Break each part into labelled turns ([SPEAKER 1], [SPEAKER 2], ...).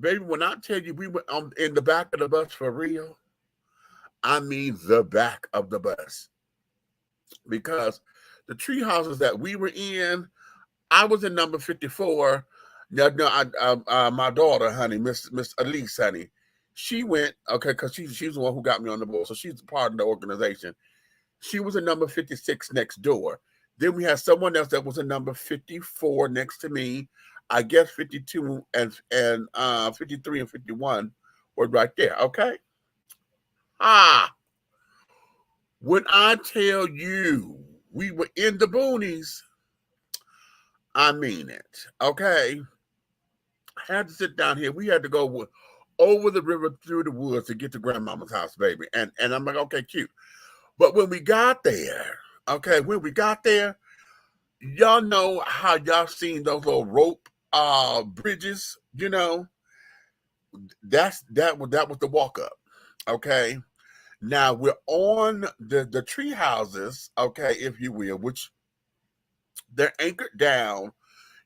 [SPEAKER 1] Baby, when I tell you we were in the back of the bus for real, I mean the back of the bus. Because the tree houses that we were in, I was in number 54. No, no, my daughter, honey, Miss Elise, honey, she went, okay, because she's the one who got me on the board. So she's part of the organization. She was in number 56 next door. Then we had someone else that was in number 54 next to me. I guess 52 and 53 and 51 were right there. Okay. Ah, when I tell you we were in the boonies, I mean it. Okay. I had to sit down here. We had to go over the river through the woods to get to grandmama's house, baby. And I'm like, okay, cute. But when we got there, okay, when we got there, y'all know how y'all seen those little rope bridges, you know? That was the walk up. Okay. Now we're on the tree houses, okay, if you will, which they're anchored down.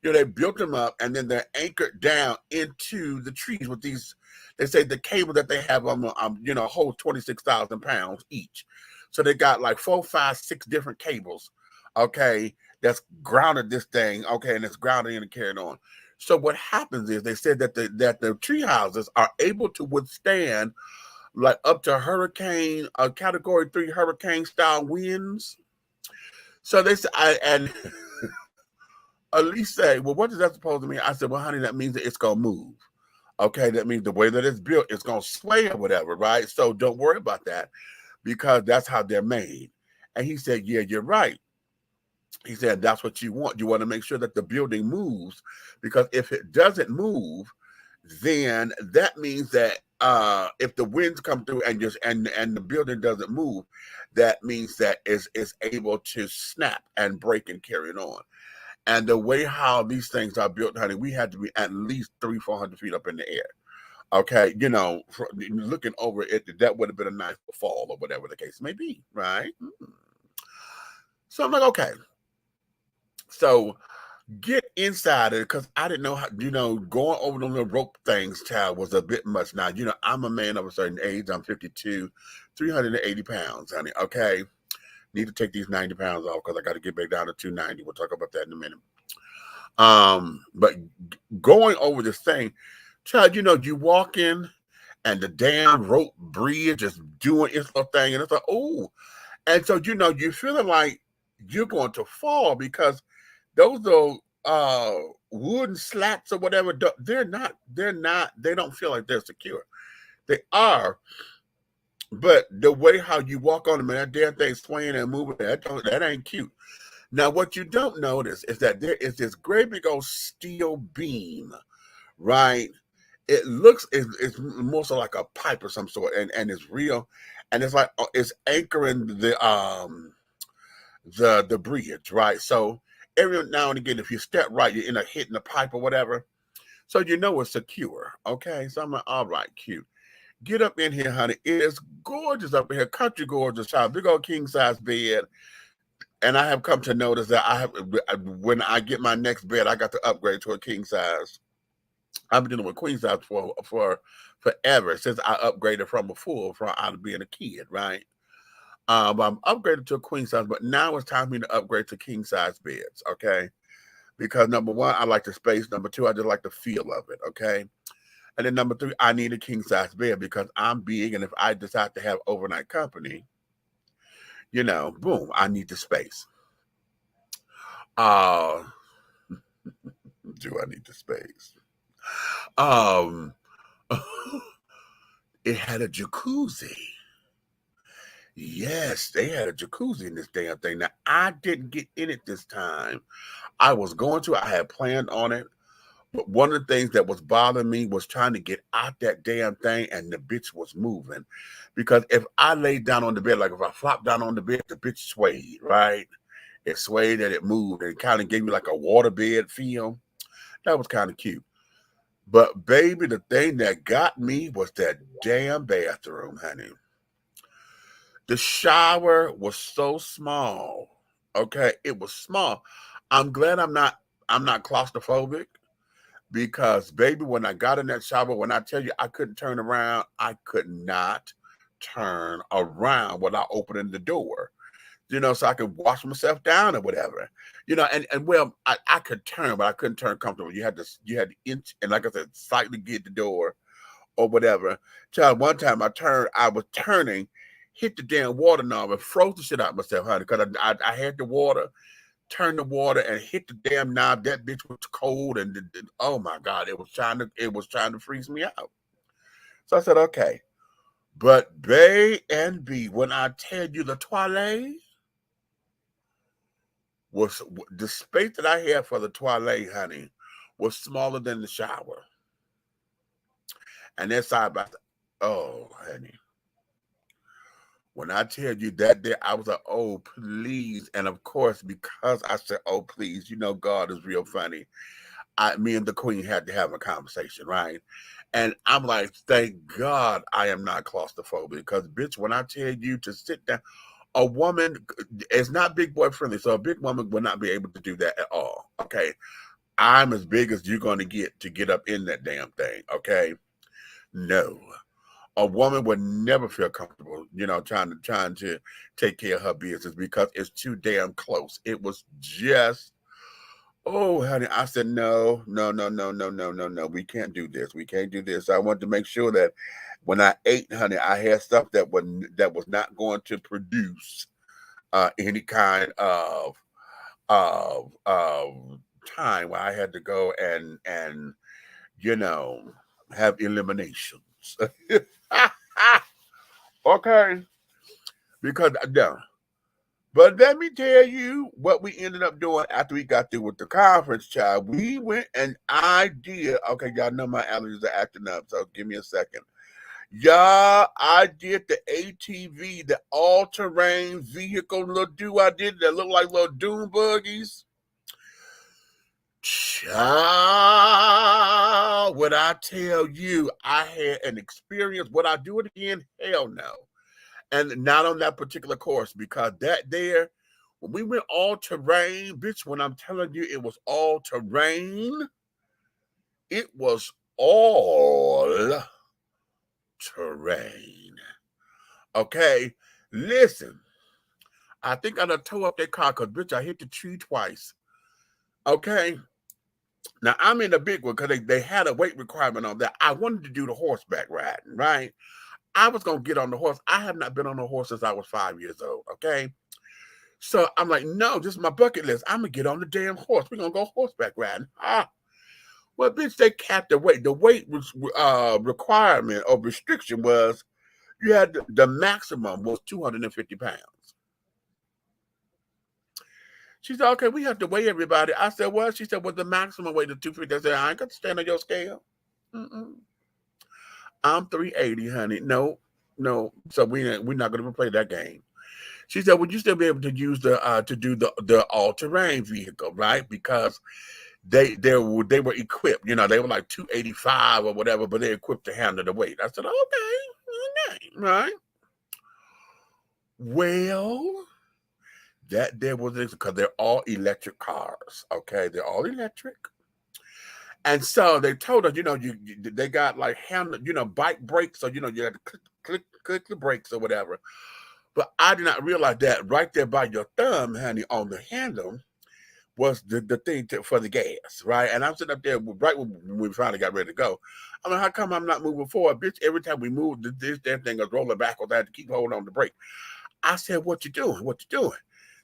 [SPEAKER 1] You know, they built them up and then they're anchored down into the trees with these. They say the cable that they have hold 26,000 pounds each. So they got like 4, 5, 6 different cables, okay, that's grounded this thing, okay, and it's grounded in and carried on. So what happens is they said that the tree houses are able to withstand like up to hurricane, category 3 hurricane style winds. So they said, and Elise say, well, what does that supposed to mean? I said, well, honey, that means that it's going to move. Okay, that means the way that it's built, it's going to sway or whatever, right? So don't worry about that because that's how they're made. And he said, yeah, you're right. He said, that's what you want. You want to make sure that the building moves because if it doesn't move, then that means that if the winds come through and the building doesn't move, that means that it's able to snap and break and carry it on. And the way how these things are built, honey, we had to be at least 300-400 feet up in the air. Okay, you know, looking over it, that would have been a nice fall or whatever the case may be, right? So I'm like, okay. So get inside it because I didn't know how, going over the little rope things, child, was a bit much. Now, I'm a man of a certain age. I'm 52, 380 pounds, honey. Okay. Need to take these 90 pounds off because I got to get back down to 290. We'll talk about that in a minute. But going over this thing, child, you walk in and the damn rope bridge is doing its little thing. And it's like, oh. And so, you're feeling like you're going to fall because those little wooden slats or whatever, they don't feel like they're secure. They are. But the way how you walk on them and that damn thing swaying and moving, that ain't cute. Now, what you don't notice is that there is this great big old steel beam, right? It looks, it's more so like a pipe or some sort, and it's real, and it's like it's anchoring the bridge, right? So every now and again, if you step right, you end up hitting the pipe or whatever. So it's secure, okay? So I'm like, all right, cute. Get up in here, honey. It is gorgeous up in here. Country gorgeous, child. Big old king size bed. And I have come to notice that when I get my next bed, I got to upgrade to a king size. I've been dealing with queen size for forever since I upgraded from out of being a kid, right? But I'm upgraded to a queen size, but now it's time for me to upgrade to king size beds, okay? Because number one, I like the space. Number two, I just like the feel of it, okay? And then number three, I need a king size bed because I'm big. And if I decide to have overnight company, boom, I need the space. Do I need the space? It had a jacuzzi. Yes, they had a jacuzzi in this damn thing. Now, I didn't get in it this time. I was going to, I had planned on it. But one of the things that was bothering me was trying to get out that damn thing and the bitch was moving. Because if I laid down on the bed, like if I flopped down on the bed, the bitch swayed, right? It swayed and it moved and it kind of gave me like a waterbed feel. That was kind of cute. But baby, the thing that got me was that damn bathroom, honey. The shower was so small. Okay, it was small. I'm glad I'm not claustrophobic. because, baby, when I got in that shower, when I tell you I couldn't turn around, I could not turn around without opening the door, so I could wash myself down or whatever, and well, I could turn, but I couldn't turn comfortable. You had to inch, and like I said, slightly get the door or whatever. Child, one time I was turning, hit the damn water knob and froze the shit out myself, honey, because I had the water, turned the water and hit the damn knob. That bitch was cold, and oh my God, it was trying to freeze me out. So I said, okay. But Bay and B, when I tell you the toilet was, the space that I had for the toilet, honey, was smaller than the shower. And that side by side, oh, honey. When I tell you that day, I was like, oh, please. And of course, because I said, oh, please, God is real funny. Me and the queen had to have a conversation, right? And I'm like, thank God I am not claustrophobic, because, bitch, when I tell you to sit down, a woman is not big boy friendly, so a big woman will not be able to do that at all, okay? I'm as big as you're going to get up in that damn thing, okay? No. A woman would never feel comfortable, trying to take care of her business because it's too damn close. It was just, oh, honey, I said, no. We can't do this. We can't do this. I wanted to make sure that when I ate, honey, I had stuff that was not going to produce any kind of time where I had to go and have eliminations. Okay, because but let me tell you what we ended up doing after we got through with the conference, child. We went and I did. Okay, y'all know my allergies are acting up, so give me a second. Y'all, I did the ATV, the all-terrain vehicle I did that look like little dune buggies. Child, what I tell you, I had an experience. Would I do it again? Hell no. And not on that particular course, because when we went all terrain, bitch, when I'm telling you it was all terrain, it was all terrain. Okay, listen, I think I done tore up that car because, bitch, I hit the tree twice. Okay. Now, I'm in the big one because they had a weight requirement on that. I wanted to do the horseback riding, right? I was going to get on the horse. I have not been on a horse since I was 5 years old, okay? So I'm like, no, this is my bucket list. I'm going to get on the damn horse. We're going to go horseback riding. Well, bitch, they capped the weight. The weight requirement or restriction was you had the maximum was 250 pounds. She said, okay, we have to weigh everybody. I said, well, she said, well, the maximum weight is 250. I said, I ain't got to stand on your scale. I'm 380, honey. No. So we're not going to play that game. She said, would you still be able to use to do the all-terrain vehicle, right? Because they were equipped, they were like 285 or whatever, but they're equipped to handle the weight. I said, okay, right? Well, that there was, because they're all electric cars, okay? They're all electric. And so they told us, they got like bike brakes, so you had to click the brakes or whatever. But I did not realize that right there by your thumb, honey, on the handle was the thing for the gas, right? And I'm sitting up there right when we finally got ready to go. I'm like, how come I'm not moving forward? Bitch, every time we moved, this damn thing was rolling backwards. I had to keep holding on the brake. I said, what you doing? What you doing?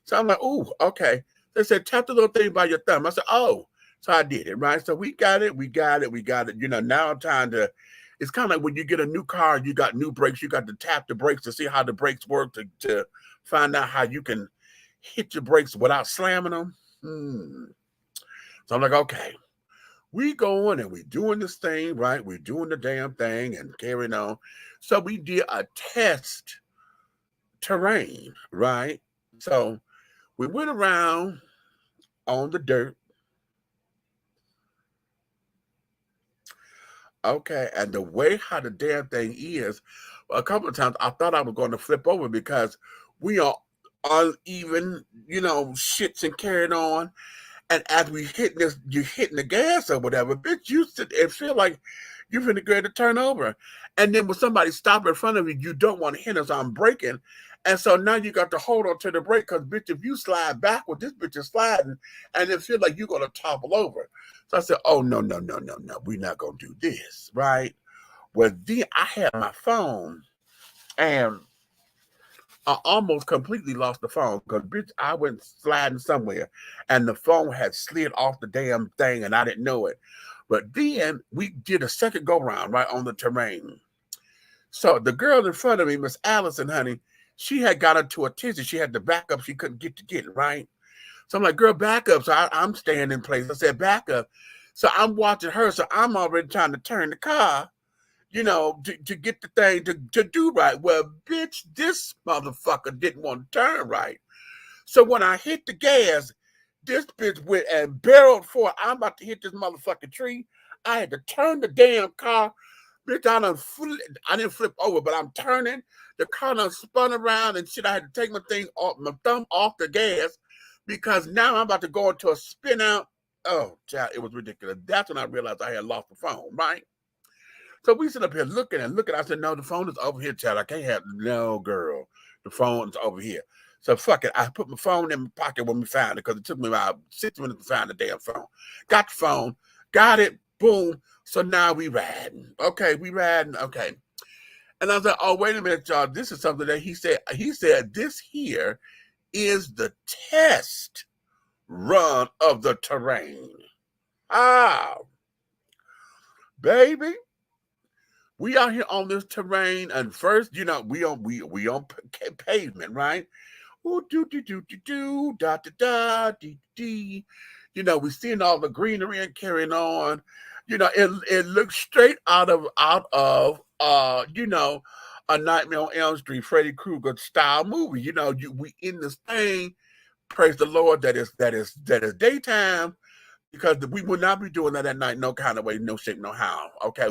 [SPEAKER 1] So I'm like, ooh, okay. They said, tap the little thing by your thumb. I said, oh. So I did it, right? So we got it. Now I'm trying to, it's kind of like when you get a new car, you got new brakes, you got to tap the brakes to see how the brakes work to find out how you can hit your brakes without slamming them. So I'm like, okay, we going and we doing this thing, right? We're doing the damn thing and carrying on. So we did a test terrain, right? So we went around on the dirt. Okay, and the way how the damn thing is, a couple of times I thought I was going to flip over because we are uneven, shits and carrying on. And as we hitting this, you hitting the gas or whatever, bitch, you sit and feel like you're finna go to turn over. And then when somebody stop in front of you, you don't want to hit us on braking. And so now you got to hold on to the brake because, bitch, if you slide backward, this bitch is sliding and it feels like you're going to topple over. So I said, oh, no, we're not going to do this, right? Well, then I had my phone and I almost completely lost the phone because, bitch, I went sliding somewhere and the phone had slid off the damn thing and I didn't know it. But then we did a second go round right on the terrain. So the girl in front of me, Miss Allison, honey, she had got into a tizzy. She had to back up. She couldn't get to get it, right? So I'm like, girl, back up. So I'm staying in place. I said, back up. So I'm watching her. So I'm already trying to turn the car, you know, to get the thing to do right. Well, bitch, this motherfucker didn't want to turn right. So when I hit the gas, this bitch went and barreled forward. I'm about to hit this motherfucking tree. I had to turn the damn car. Bitch, I didn't flip over, but I'm turning. The car done spun around and shit. I had to take my thumb off the gas because now I'm about to go into a spin out. Oh, child, it was ridiculous. That's when I realized I had lost the phone, right? So we sit up here looking and looking. I said, no, the phone is over here, child. I can't have, no, girl. The phone is over here. So fuck it. I put my phone in my pocket when we found it because it took me about 6 minutes to find the damn phone. Got the phone, got it, boom. So now we riding. Okay, we riding. Okay. And I was like, oh, wait a minute, y'all. This is something that he said. He said, this here is the test run of the terrain. Ah, baby. We out here on this terrain, and first, you know, we on pavement, right? Ooh, da da da dee dee. You know, we seeing all the greenery and carrying on. You know, it looks straight out of you know, a Nightmare on Elm Street, Freddy Krueger style movie. You know, we in this thing. Praise the Lord that is daytime, because we would not be doing that at night, no kind of way, no shape, no how. Okay,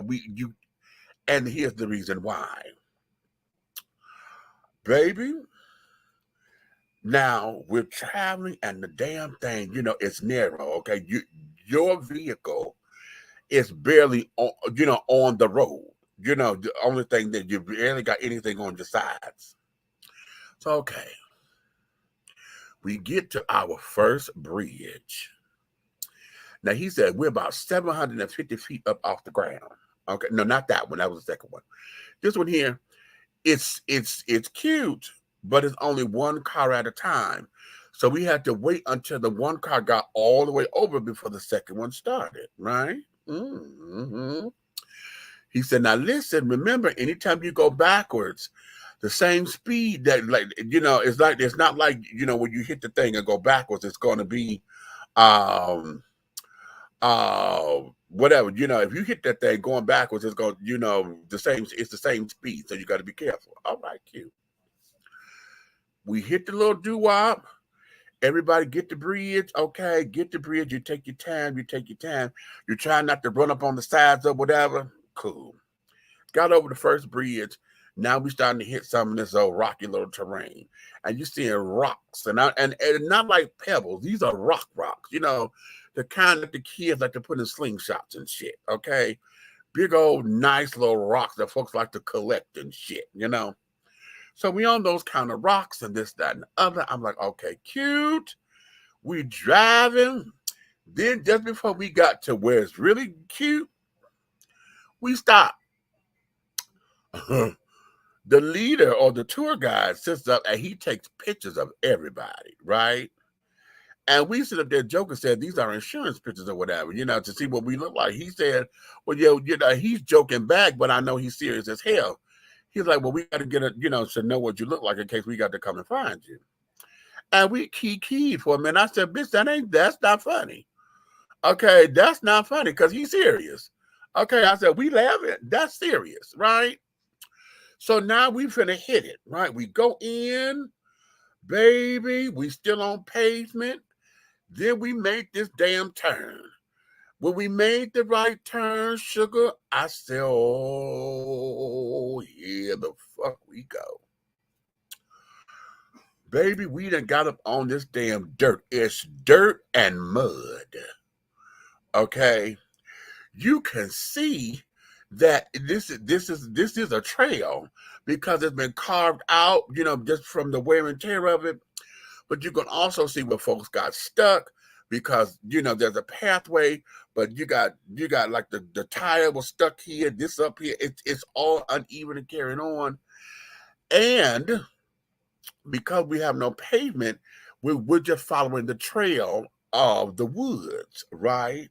[SPEAKER 1] and here's the reason why, baby. Now we're traveling, and the damn thing, you know, it's narrow. Okay, your vehicle is barely on, you know, on the road. You know, the only thing that you barely got anything on your sides. So okay, we get to our first bridge. Now he said we're about 750 feet up off the ground. Okay, no, not that one. That was the second one. This one here, it's cute, but it's only one car at a time. So we had to wait until the one car got all the way over before the second one started, right? Mm-hmm. He said, now listen, remember, anytime you go backwards, the same speed that, like, you know, it's not like, you know, when you hit the thing and go backwards, it's going to be, whatever, you know, if you hit that thing going backwards, it's going, you know, it's the same speed. So you got to be careful. All right, cute. We hit the little doo-wop. Everybody get the bridge. Okay, get the bridge. You take your time. You're trying not to run up on the sides or whatever. Cool. Got over the first bridge. Now we starting to hit some of this old rocky little terrain. And you're seeing rocks. And not like pebbles. These are rocks. You know, the kind that the kids like to put in slingshots and shit. Okay? Big old nice little rocks that folks like to collect and shit, you know? So we on those kind of rocks and this, that, and the other. I'm like, okay, cute. We driving. Then just before we got to where it's really cute, we stopped. The leader or the tour guide sits up and he takes pictures of everybody, right? And we sit up there joking, said, these are insurance pictures or whatever, you know, to see what we look like. He said, well, you know, he's joking back, but I know he's serious as hell. He's like, well, we got to get it, you know, to know what you look like in case we got to come and find you. And we key for a minute. I said, bitch, that's not funny. Okay, that's not funny because he's serious. Okay, I said, we laughing. That's serious, right? So now we finna hit it, right? We go in, baby. We still on pavement. Then we make this damn turn. When we made the right turn, sugar, I said, oh, here the fuck we go. Baby, we done got up on this damn dirt. It's dirt and mud. Okay. You can see that this is a trail because it's been carved out, you know, just from the wear and tear of it. But you can also see where folks got stuck because, you know, there's a pathway, but you got like the tire was stuck here, this up here. It's all uneven and carrying on. And because we have no pavement, we're just following the trail of the woods, right?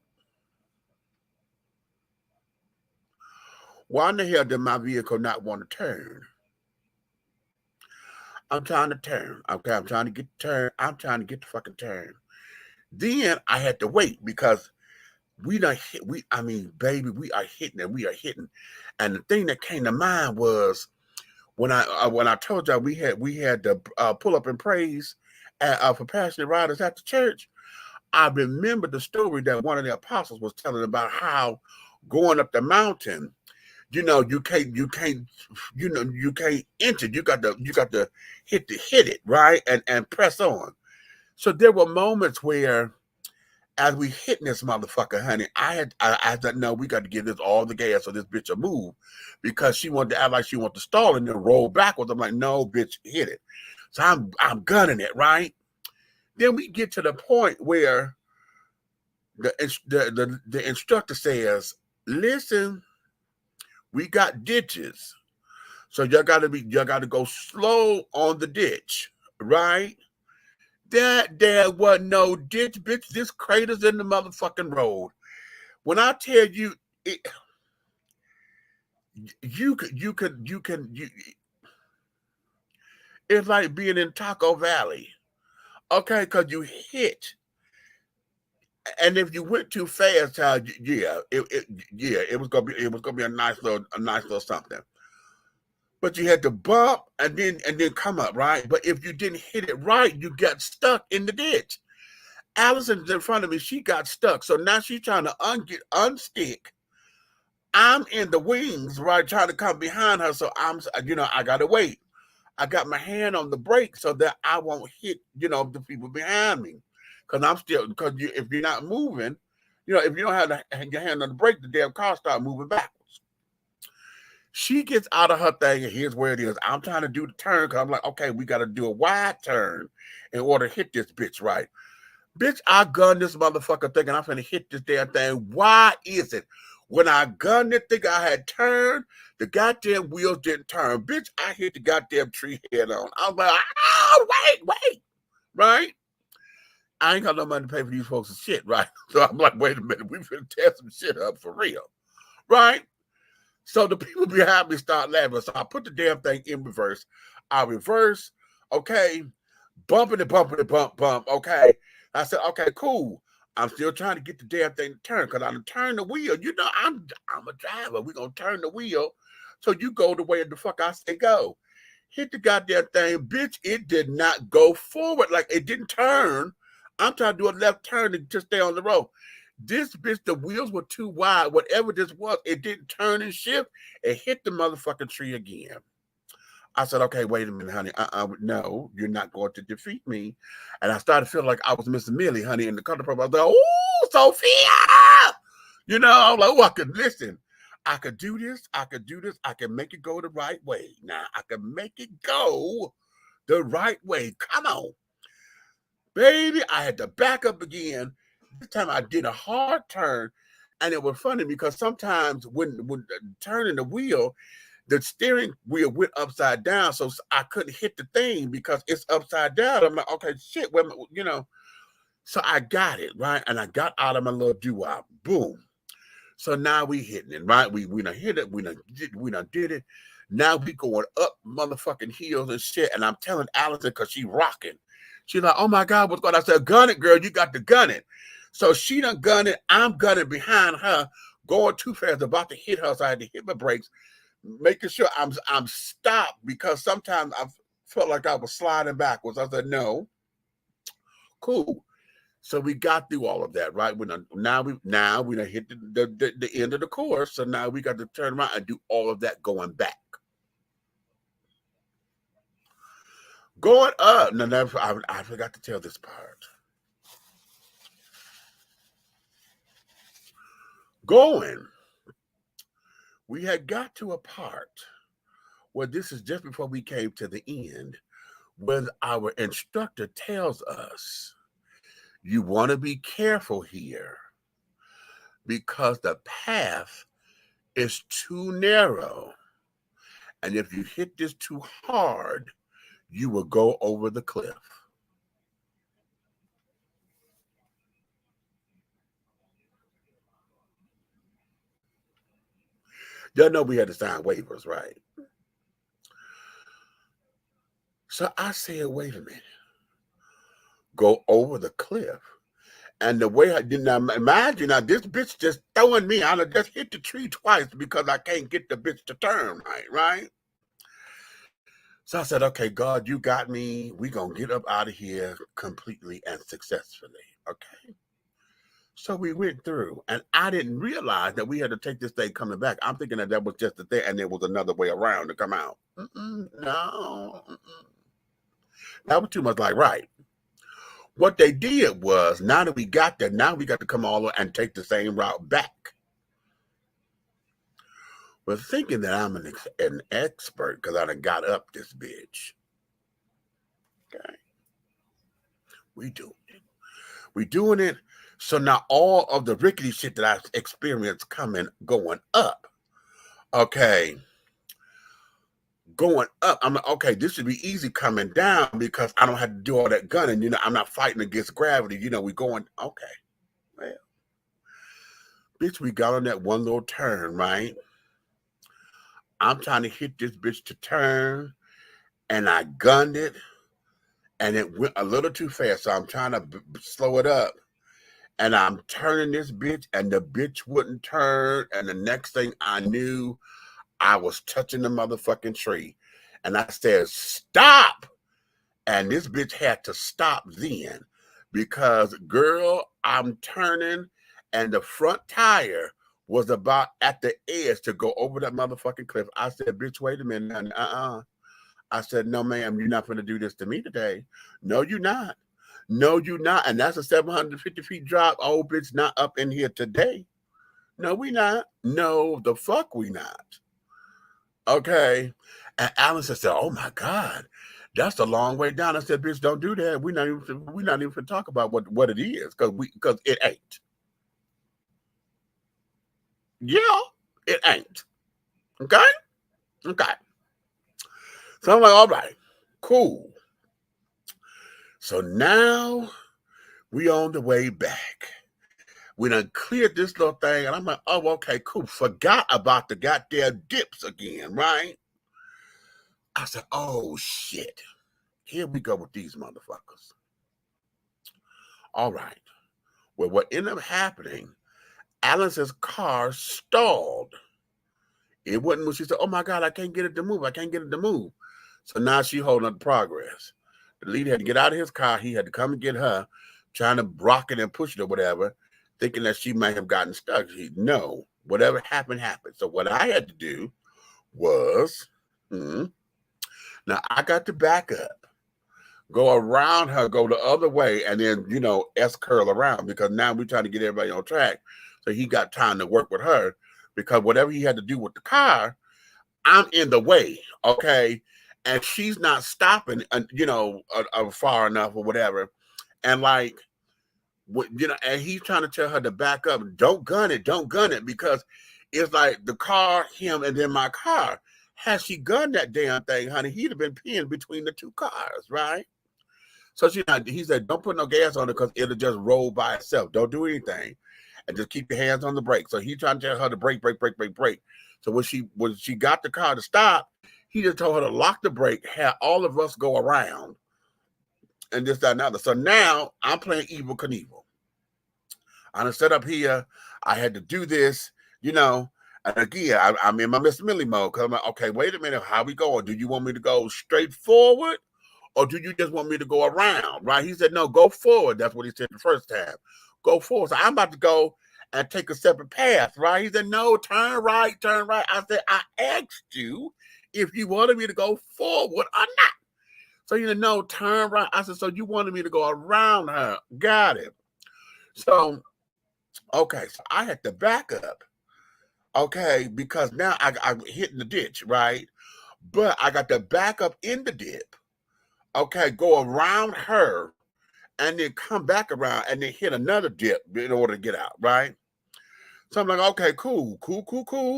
[SPEAKER 1] Why in the hell did my vehicle not want to turn? I'm trying to turn. Okay, I'm trying to get the turn. I'm trying to get the fucking turn. Then I had to wait because we done hit. Baby, we are hitting and we are hitting. And the thing that came to mind was when I told y'all we had to pull up and praise for passionate riders at the church. I remember the story that one of the apostles was telling about how going up the mountain, you know, you can't enter. You got to hit it, right? And press on. So there were moments where as we hitting this motherfucker, honey, I said, no, we got to give this all the gas so this bitch will move because she wanted to act like she wanted to stall and then roll backwards. I'm like, no, bitch, hit it. So I'm gunning it, right? Then we get to the point where the instructor says, listen, we got ditches. So y'all got to go slow on the ditch, right? There was no ditch, bitch. This crater's in the motherfucking road. When I tell you, you can. It's like being in Taco Valley, okay? Because you hit, and if you went too fast, it was gonna be a nice little something. But you had to bump and then come up, right? But if you didn't hit it right, you got stuck in the ditch. Allison's in front of me. She got stuck. So now she's trying to unstick. I'm in the wings, right? Trying to come behind her. So I got to wait. I got my hand on the brake so that I won't hit, the people behind me. Because if you're not moving, if you don't have your hand on the brake, the damn car start moving backwards. She gets out of her thing, and here's where it is. I'm trying to do the turn because I'm like, okay, we got to do a wide turn in order to hit this bitch right. Bitch, I gunned this motherfucker thinking I'm finna hit this damn thing. Why is it? When I gunned it, think I had turned, the goddamn wheels didn't turn. Bitch, I hit the goddamn tree head on. I was like, oh, wait, right? I ain't got no money to pay for these folks' shit, right? So I'm like, wait a minute, we finna tear some shit up for real, right? So the people behind me start laughing. So I put the damn thing in reverse. I reverse, okay, bumping it, bump, okay. I said, okay, cool. I'm still trying to get the damn thing to turn because I'm turn the wheel. I'm a driver. We're going to turn the wheel. So you go the way the fuck I say go. Hit the goddamn thing. Bitch, it did not go forward. Like, it didn't turn. I'm trying to do a left turn to just stay on the road. This bitch, the wheels were too wide. Whatever this was, it didn't turn and shift. It hit the motherfucking tree again. I said, okay, wait a minute, honey. No, you're not going to defeat me. And I started feeling like I was Mr. Millie, honey, in the country club. I was like, oh, Sophia! I was like, oh, I could listen. I could do this. I can make it go the right way. Now, I can make it go the right way. Come on. Baby, I had to back up again. This time I did a hard turn. And it was funny because sometimes when turning the wheel, the steering wheel went upside down, so I couldn't hit the thing because it's upside down. I'm like, okay, shit, So I got it, right? And I got out of my little doo-wop. Boom. So now we hitting it, right? We done hit it. We done did it. Now we going up motherfucking hills and shit. And I'm telling Allison because she rocking. She's like, oh my God, what's going on? I said, gun it, girl. You got to gun it. So she done gun it. I'm gunning behind her, going too fast, about to hit her. So I had to hit my brakes, making sure I'm stopped because sometimes I felt like I was sliding backwards. I said, no. Cool. So we got through all of that, right? Now we done hit the end of the course. So now we got to turn around and do all of that going back. Going up. No, I forgot to tell this part. Going. We had got to a part where this is just before we came to the end, where our instructor tells us, you want to be careful here because the path is too narrow. And if you hit this too hard, you will go over the cliff. Y'all know we had to sign waivers, right? So I said, wait a minute. Go over the cliff. And the way I did not imagine, now this bitch just throwing me out. I just hit the tree twice because I can't get the bitch to turn right? So I said, okay, God, you got me. We gonna get up out of here completely and successfully, okay? So we went through, and I didn't realize that we had to take this thing coming back. I'm thinking that was just the thing, and there was another way around to come out. No. That was too much like, right. What they did was, now that we got there, now we got to come all and take the same route back. We're thinking that I'm an expert because I done got up this bitch. Okay. We doing it. So now all of the rickety shit that I've experienced going up. Okay. Going up, I'm like, okay, this should be easy coming down because I don't have to do all that gunning. You know, I'm not fighting against gravity. You know, we going, okay. Well, bitch, we got on that one little turn, right? I'm trying to hit this bitch to turn, and I gunned it, and it went a little too fast. So I'm trying to slow it up, and I'm turning this bitch, and the bitch wouldn't turn. And the next thing I knew, I was touching the motherfucking tree. And I said, stop. And this bitch had to stop then because, girl, I'm turning and the front tire was about at the edge to go over that motherfucking cliff. I said, bitch, wait a minute. I said, no, ma'am, you're not going to do this to me today. No, you're not. No, you're not. And that's a 750 feet drop. Oh, bitch, not up in here today. No, we not. No, the fuck we not. Okay. And Allison said, oh my God, that's a long way down. I said, bitch, don't do that. We're not even going to talk about what it is because it ain't. Yeah, it ain't. Okay? Okay. So I'm like, all right, cool. So now we on the way back. We done cleared this little thing, and I'm like, oh, okay, cool. Forgot about the goddamn dips again, right? I said, oh, shit. Here we go with these motherfuckers. All right. Well, what ended up happening, Alice's car stalled. It wasn't when she said, oh, my God, I can't get it to move. I can't get it to move. So now she's holding up the progress. The leader had to get out of his car. He had to come and get her, trying to rock it and push it or whatever, thinking that she might have gotten stuck. No, whatever happened, happened. So what I had to do was, now I got to back up, go around her, go the other way, and then, S-curl around because now we're trying to get everybody on track. So he got time to work with her because whatever he had to do with the car, I'm in the way, okay? And she's not stopping, far enough or whatever. And and he's trying to tell her to back up. Don't gun it, because it's like the car, him, and then my car. Had she gunned that damn thing, honey, he'd have been pinned between the two cars, right? So he said, don't put no gas on it because it'll just roll by itself. Don't do anything. And just keep your hands on the brake. So he's trying to tell her to brake. So when she got the car to stop, he just told her to lock the brake, have all of us go around, and this, that, and other. So now I'm playing Evel Knievel. I done set up here. I had to do this, And again, I'm in my Miss Millie mode because I'm like, okay, wait a minute. How we going? Do you want me to go straight forward or do you just want me to go around, right? He said, no, go forward. That's what he said the first time. Go forward. So I'm about to go and take a separate path, right? He said, no, turn right. I said, I asked you if you wanted me to go forward or not. So, turn right. I said, so you wanted me to go around her. Got it. So, okay, so I had to back up. Okay, because now I'm hitting the ditch, right? But I got to back up in the dip. Okay, go around her and then come back around and then hit another dip in order to get out, right? So I'm like, okay, cool.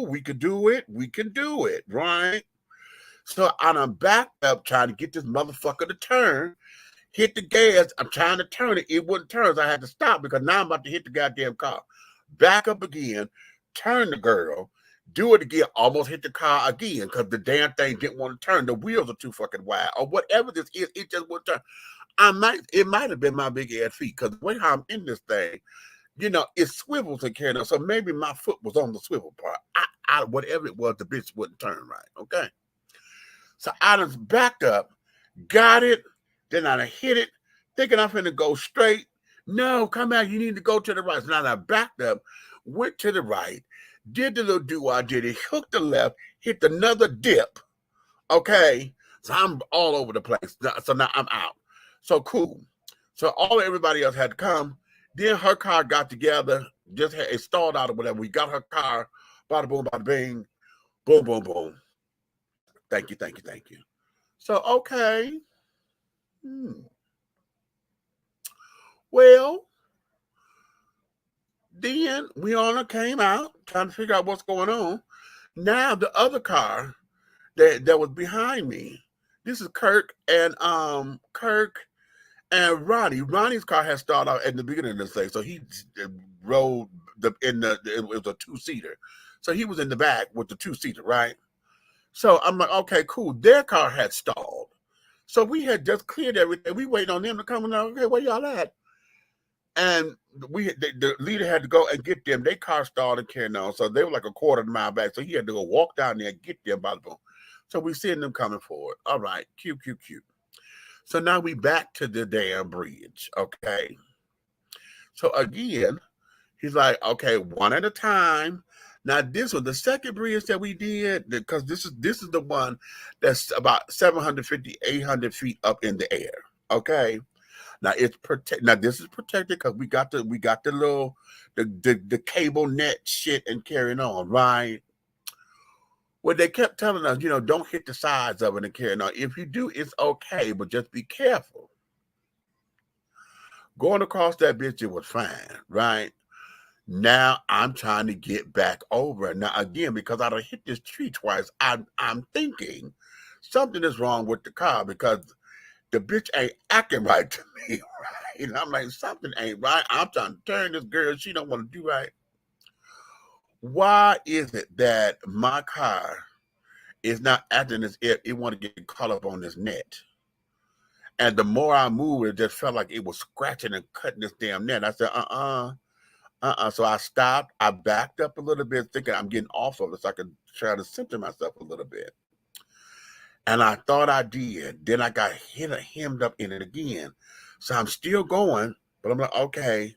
[SPEAKER 1] We can do it. We can do it, right? So I'm backed up trying to get this motherfucker to turn, hit the gas. I'm trying to turn it. It wouldn't turn, so I had to stop because now I'm about to hit the goddamn car. Back up again, turn the girl, do it again, almost hit the car again because the damn thing didn't want to turn. The wheels are too fucking wide or whatever this is. It just wouldn't turn. It might have been my big ass feet because the way how I'm in this thing, it swivels and carrying on. So maybe my foot was on the swivel part. I whatever it was, the bitch wouldn't turn right. Okay. So I just backed up, got it, then I hit it, thinking I'm finna go straight. No, come out, you need to go to the right. So now I backed up, went to the right, did the little do I did it, hooked the left, hit another dip. Okay. So I'm all over the place. So now I'm out. So cool. So everybody else had to come. Then her car got together, it stalled out or whatever. We got her car, bada boom, bada bing, boom, boom, boom. Thank you. So, okay. Well, then we all came out trying to figure out what's going on. Now the other car that was behind me, this is Kirk and Ronnie. Ronnie's car had started out at the beginning of this thing, so he rode it was a 2-seater. So he was in the back with the 2-seater, right? So I'm like, okay, cool. Their car had stalled. So we had just cleared everything. We waited on them to come and okay, where y'all at? And the leader had to go and get them. Their car stalled and carrying on. So they were like a quarter of a mile back. So he had to go walk down there and get them by the boom. So we seeing them coming forward. All right, cute. So now we back to the damn bridge. Okay. So again, he's like, okay, one at a time. Now this was the second bridge that we did because this is the one that's about 750, 800 feet up in the air. Okay. Now it's Now this is protected because we got the little the cable net shit and carrying on, right? Well, they kept telling us, don't hit the sides of it and carrying on. If you do, it's okay, but just be careful. Going across that bitch, it was fine, right? Now I'm trying to get back over. Now again, because I done hit this tree twice, I'm thinking something is wrong with the car because the bitch ain't acting right to me, right? And I'm like, something ain't right. I'm trying to turn this girl. She don't want to do right. Why is it that my car is not acting as if it want to get caught up on this net? And the more I moved, it just felt like it was scratching and cutting this damn net. I said, So I stopped. I backed up a little bit, thinking I'm getting off of it so I could try to center myself a little bit. And I thought I did. Then I got hemmed up in it again. So I'm still going, but I'm like, okay,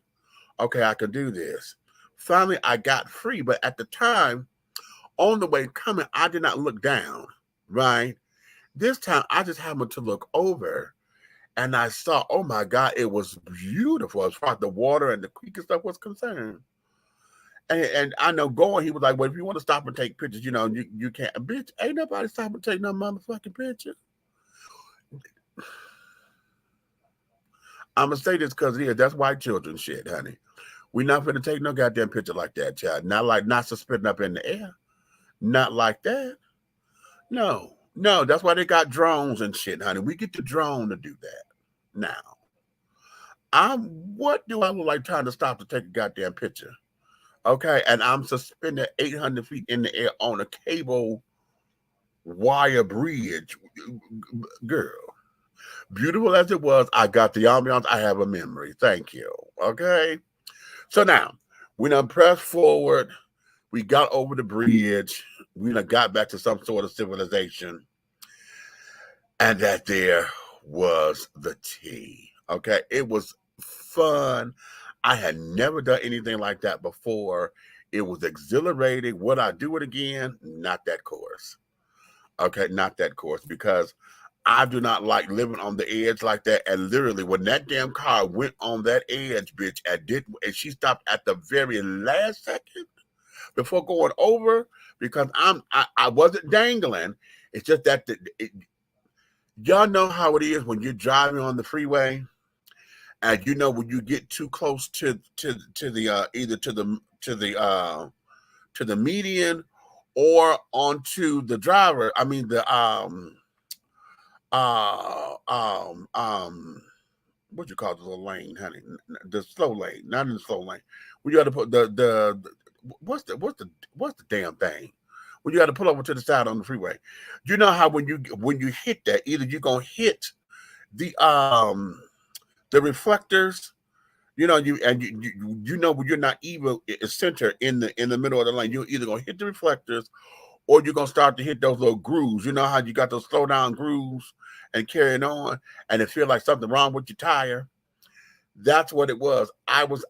[SPEAKER 1] I can do this. Finally, I got free. But at the time, on the way coming, I did not look down, right? This time, I just happened to look over. And I saw, oh my God, it was beautiful as far as the water and the creek and stuff was concerned. And I know going, he was like, well, if you want to stop and take pictures, you can't. Bitch, ain't nobody stop and take no motherfucking picture. I'm going to say this because that's white children shit, honey. We're not going to take no goddamn picture like that, child. Not suspending up in the air. Not like that. No, that's why they got drones and shit, honey. We get the drone to do that. Now, what do I look like trying to stop to take a goddamn picture? Okay, and I'm suspended 800 feet in the air on a cable wire bridge. Girl, beautiful as it was, I got the ambiance. I have a memory. Thank you. Okay, so now we done pressed forward. We got over the bridge. We done got back to some sort of civilization. And that there was the tea. Okay, it was fun. I had never done anything like that before. It was exhilarating. Would I do it again? Not that course. Okay, not that course, because I do not like living on the edge like that. And literally, when that damn car went on that edge, bitch, and she stopped at the very last second before going over, because I wasn't dangling. It's just that y'all know how it is when you're driving on the freeway, and you know when you get too close to the either to the median or onto the driver. I mean the what you call the little lane, honey? The slow lane, not in the slow lane. When you got to put the what's the damn thing? When you got to pull over to the side on the freeway, you know how when you hit that, either you're gonna hit the reflectors, you know, you know when you're not even center in the middle of the lane, you're either gonna hit the reflectors or you're gonna start to hit those little grooves. You know how you got those slow down grooves and carrying on, and it feel like something wrong with your tire. That's what it was. I was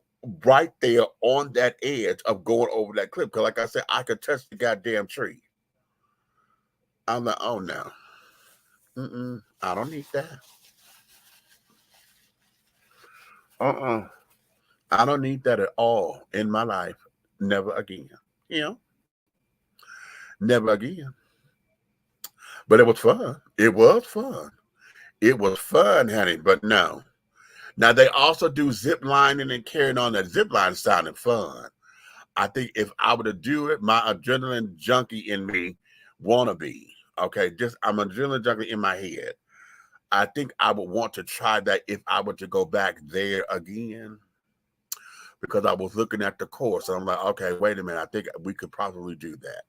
[SPEAKER 1] right there on that edge of going over that cliff, because like I said, I could touch the goddamn tree. I'm like, oh no, I don't need that. I don't need that at all in my life. Never again. You know, never again. But it was fun. It was fun. It was fun, honey. But no. Now they also do zip lining and carrying on. That zip line sounded fun. I think if I were to do it, my adrenaline junkie in me wanna be. Okay, just I'm an adrenaline junkie in my head. I think I would want to try that if I were to go back there again, because I was looking at the course and I'm like, okay, wait a minute, I think we could probably do that.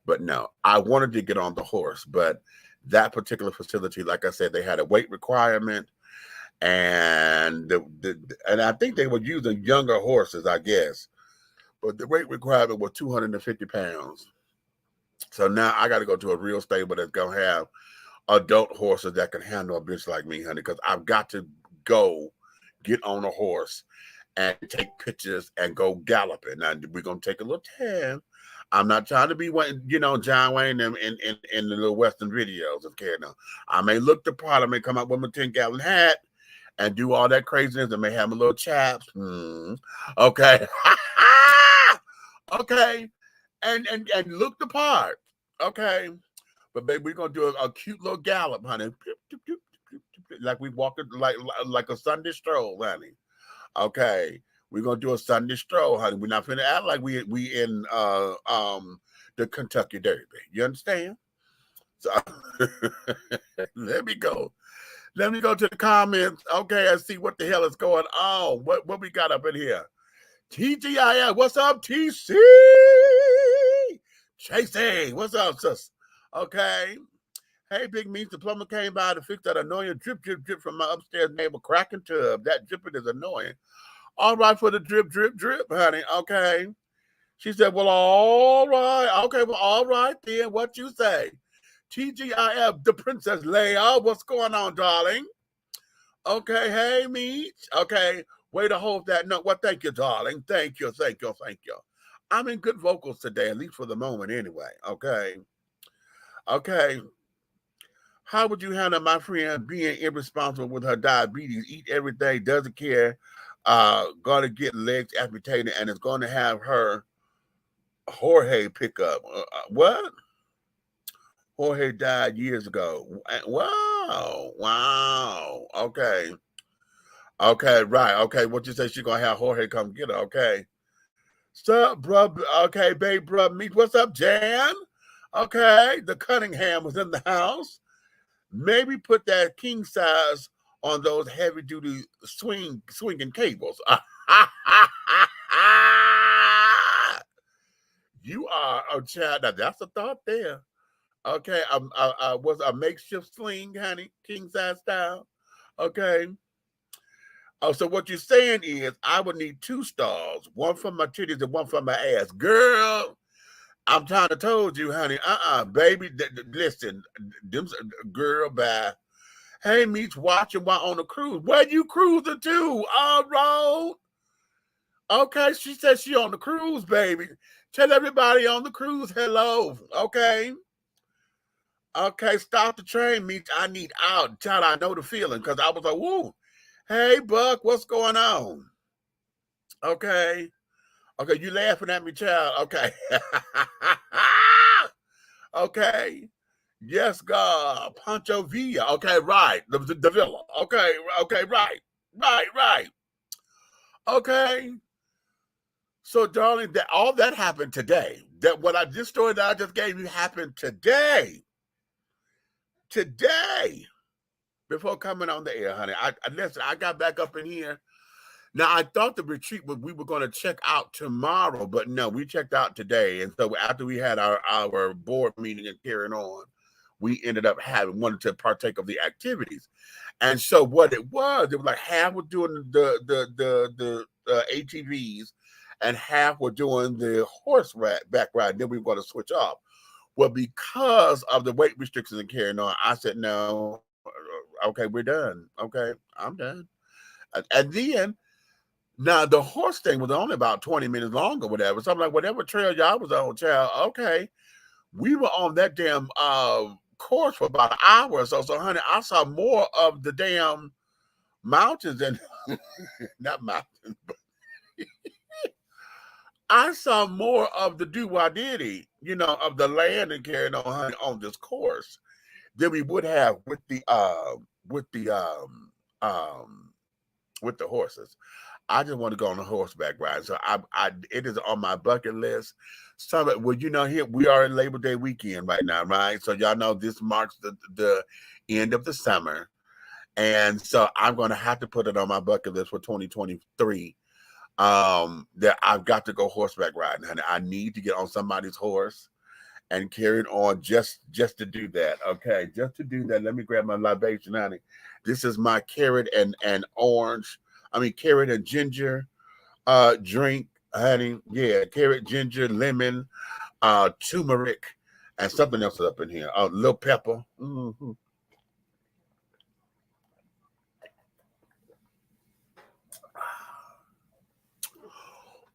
[SPEAKER 1] But no, I wanted to get on the horse, but that particular facility, like I said, they had a weight requirement, and and I think they were using younger horses, I guess, but the weight requirement was 250 pounds. So now I got to go to a real stable that's gonna have adult horses that can handle a bitch like me, honey, because I've got to go get on a horse and take pictures and go galloping. Now we're gonna take a little time. I'm not trying to be, you know, John Wayne in the little Western videos of care. Now, I may look the part. I may come up with my 10-gallon hat and do all that craziness. I may have my little chaps. Okay, okay, and look the part. Okay, but baby, we're gonna do a cute little gallop, honey. Like we walk like a Sunday stroll, honey. Okay. We're gonna do a Sunday stroll, honey. We're not gonna act like we in the Kentucky Derby. You understand? So let me go. Let me go to the comments. Okay, and see what the hell is going on. What we got up in here? TGIF, what's up, TC? Tracy, what's up, sis? Okay. Hey, Big Meats, the plumber came by to fix that annoying drip from my upstairs neighbor cracking tub. That dripping is annoying. All right for the drip, honey. Okay. She said, well, all right. Okay, well, all right then. What you say? TGIF, the Princess Leia. What's going on, darling? Okay, hey, Meat. Okay, way to hold that note. Well, thank you, darling. Thank you. I'm in good vocals today, at least for the moment anyway. Okay. Okay. How would you handle my friend being irresponsible with her diabetes? Eat everything, doesn't care. Gonna get legs amputated and is going to have her Jorge pick up. What? Jorge died years ago. Wow. Okay, right. Okay, what you say? She gonna have Jorge come get her? Okay. Sup, bruh? Okay, babe, bruh. Meet. What's up, Jan? Okay, the Cunningham was in the house. Maybe put that king size on those heavy duty swinging cables. You are a child. Now that's a thought there. Okay, was a makeshift sling, honey, king size style. Okay. Oh, so what you're saying is I would need 2 stalls, one for my titties and one for my ass. Girl, I'm trying to told you, honey. Baby, listen, girl, bye. Hey, Meets watching while on a cruise. Where you cruising to? All right. Okay, she said she on the cruise, baby. Tell everybody on the cruise hello. Okay. Okay, stop the train, Meech. I need out. Child, I know the feeling because I was like, woo. Hey, Buck, what's going on? Okay. Okay, you laughing at me, child. Okay. Okay. Yes, God. Pancho Villa. Okay, right. The villa. Okay, okay, right. Right, right. Okay. So, darling, that all that happened today. That this story that I just gave you happened today. Today. Before coming on the air, honey. Listen, I got back up in here. Now I thought the retreat we were going to check out tomorrow, but no, we checked out today. And so after we had our board meeting and carrying on, we ended up wanted to partake of the activities. And so what it was like half were doing the ATVs and half were doing the horseback ride. Then we were going to switch off. Well, because of the weight restrictions and carrying on, I said, no, okay, we're done. Okay, I'm done. And then, now the horse thing was only about 20 minutes long or whatever. So I'm like, whatever trail y'all was on, child, okay. We were on that damn course for about an hour or so. So, honey, I saw more of the damn mountains and not mountains, but I saw more of the do-wah-diddy, of the land and carrying on, honey, on this course than we would have with the horses. I just want to go on a horseback ride. So it is on my bucket list. Here we are in Labor Day weekend right now, right? So y'all know this marks the end of the summer. And so I'm going to have to put it on my bucket list for 2023. That I've got to go horseback riding, honey. I need to get on somebody's horse and carry it on just to do that. Okay, just to do that. Let me grab my libation, honey. This is my carrot and carrot and ginger drink, honey. Yeah, carrot, ginger, lemon, turmeric, and something else up in here. Little pepper. Mm-hmm.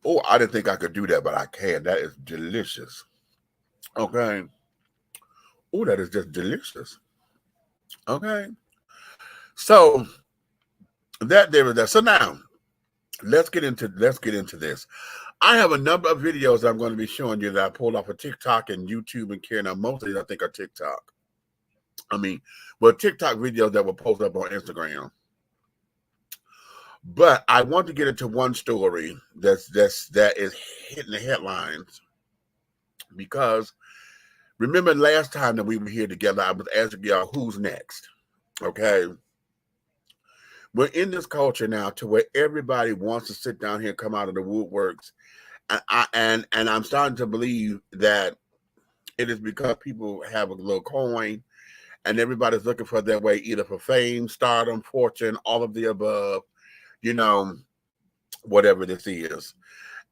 [SPEAKER 1] Oh, I didn't think I could do that, but I can. That is delicious. Okay. Oh, that is just delicious. Okay. So that there is that. So now let's get into this. I have a number of videos I'm going to be showing you that I pulled off of TikTok and YouTube and carrying on. Most of these I think are TikTok. TikTok videos that were posted up on Instagram. But I want to get into one story that is hitting the headlines because remember last time that we were here together, I was asking y'all who's next. Okay. We're in this culture now to where everybody wants to sit down here and come out of the woodworks. And I'm starting to believe that it is because people have a little coin and everybody's looking for their way, either for fame, stardom, fortune, all of the above, whatever this is.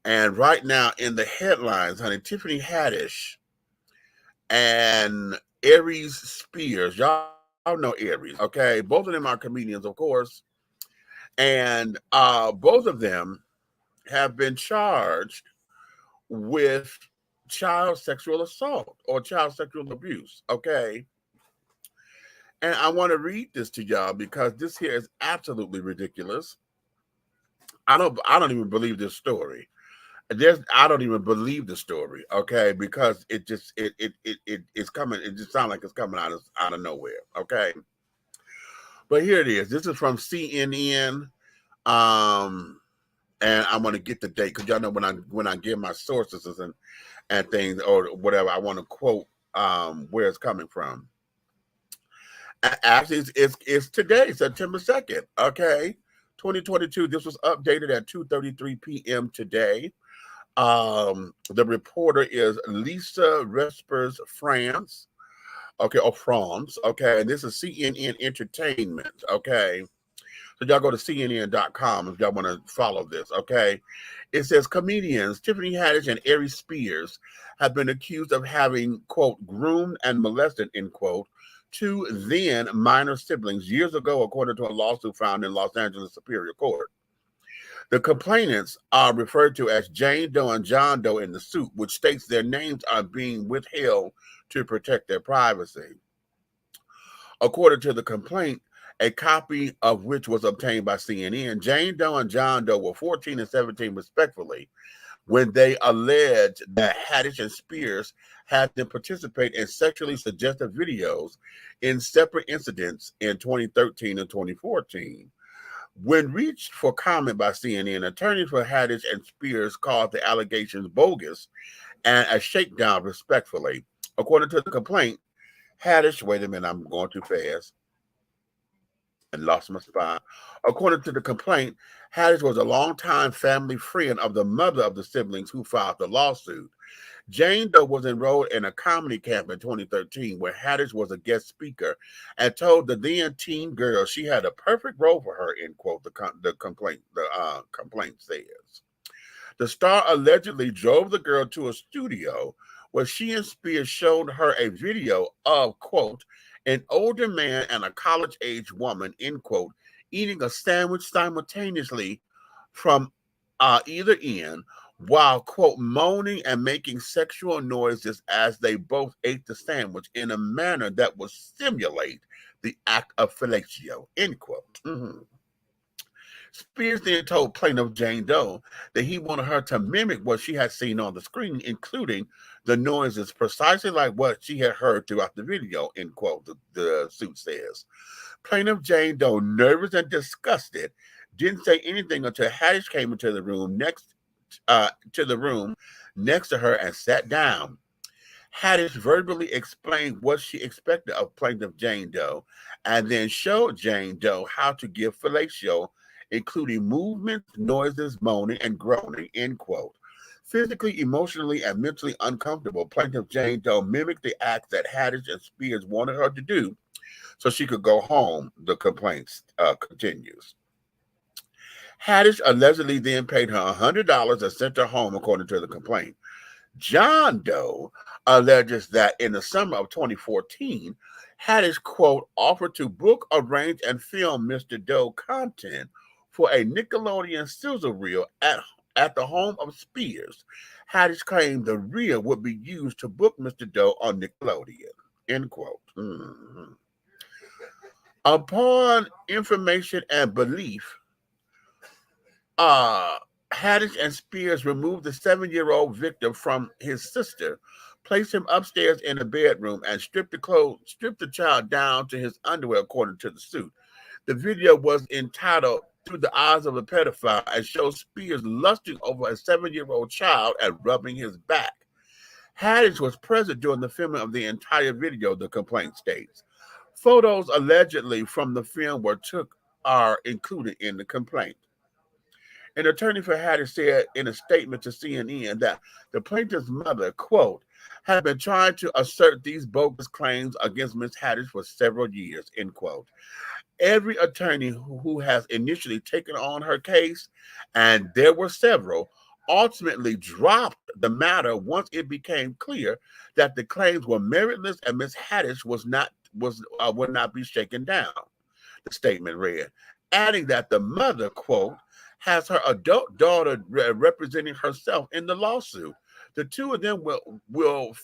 [SPEAKER 1] And right now in the headlines, honey, Tiffany Haddish and ARIES Spears, y'all know ARIES, okay? Both of them are comedians, of course. And both of them have been charged with child sexual assault or child sexual abuse, okay? And I want to read this to y'all because this here is absolutely ridiculous. I don't even believe this story. I don't even believe the story, okay? Because it's coming. It just sounds like it's coming out of nowhere, okay? But here it is. This is from CNN, and I want to get the date because y'all know when I give my sources and things or whatever, I want to quote where it's coming from. Actually, it's today, September 2nd, okay, 2022. This was updated at 2:33 p.m. today. The reporter is Lisa Respers France. Okay, or France. Okay, and this is CNN Entertainment. Okay, so y'all go to CNN.com if y'all want to follow this. Okay, it says comedians Tiffany Haddish and ARIES Spears have been accused of having, quote, groomed and molested, end quote, two then minor siblings years ago, according to a lawsuit filed in Los Angeles Superior Court. The complainants are referred to as Jane Doe and John Doe in the suit, which states their names are being withheld to protect their privacy. According to the complaint, a copy of which was obtained by CNN, Jane Doe and John Doe were 14 and 17 respectively when they alleged that Haddish and Spears had them participate in sexually suggestive videos in separate incidents in 2013 and 2014. When reached for comment by CNN, attorneys for Haddish and Spears called the allegations bogus and a shakedown respectfully. According to the complaint, Haddish, wait a minute, I'm going too fast and lost my spot. According to the complaint, Haddish was a longtime family friend of the mother of the siblings who filed the lawsuit. Jane Doe was enrolled in a comedy camp in 2013 where Haddish was a guest speaker and told the then teen girl she had a perfect role for her, end quote, the complaint says. The star allegedly drove the girl to a studio where she and Spears showed her a video of, quote, an older man and a college-age woman, end quote, eating a sandwich simultaneously from either end while, quote, moaning and making sexual noises as they both ate the sandwich in a manner that would simulate the act of fellatio, end quote. Mm-hmm. Spears then told plaintiff Jane Doe that he wanted her to mimic what she had seen on the screen, including the noises precisely like what she had heard throughout the video, end quote, the suit says. Plaintiff Jane Doe, nervous and disgusted, didn't say anything until Haddish came into the room next to her and sat down. Haddish verbally explained what she expected of plaintiff Jane Doe and then showed Jane Doe how to give fellatio, including movements, noises, moaning, and groaning, end quote. Physically, emotionally, and mentally uncomfortable, plaintiff Jane Doe mimicked the act that Haddish and Spears wanted her to do so she could go home, the complaint continues. Haddish allegedly then paid her $100 and sent her home, according to the complaint. John Doe alleges that in the summer of 2014, Haddish, quote, offered to book, arrange, and film Mr. Doe content for a Nickelodeon sizzle reel at the home of Spears. Haddish claimed the reel would be used to book Mr. Doe on Nickelodeon, end quote. Mm-hmm. Upon information and belief, Haddish and Spears removed the 7-year-old victim from his sister, placed him upstairs in a bedroom, and stripped the child down to his underwear, according to the suit. The video was entitled "Through the Eyes of a Pedophile" and shows Spears lusting over a 7-year-old child and rubbing his back. Haddish was present during the filming of the entire video, the complaint states. Photos allegedly from the film are included in the complaint. An attorney for Haddish said in a statement to CNN that the plaintiff's mother, quote, had been trying to assert these bogus claims against Ms. Haddish for several years, end quote. Every attorney who has initially taken on her case, and there were several, ultimately dropped the matter once it became clear that the claims were meritless and Ms. Haddish would not be shaken down, the statement read, adding that the mother, quote, has her adult daughter representing herself in the lawsuit. The two of them will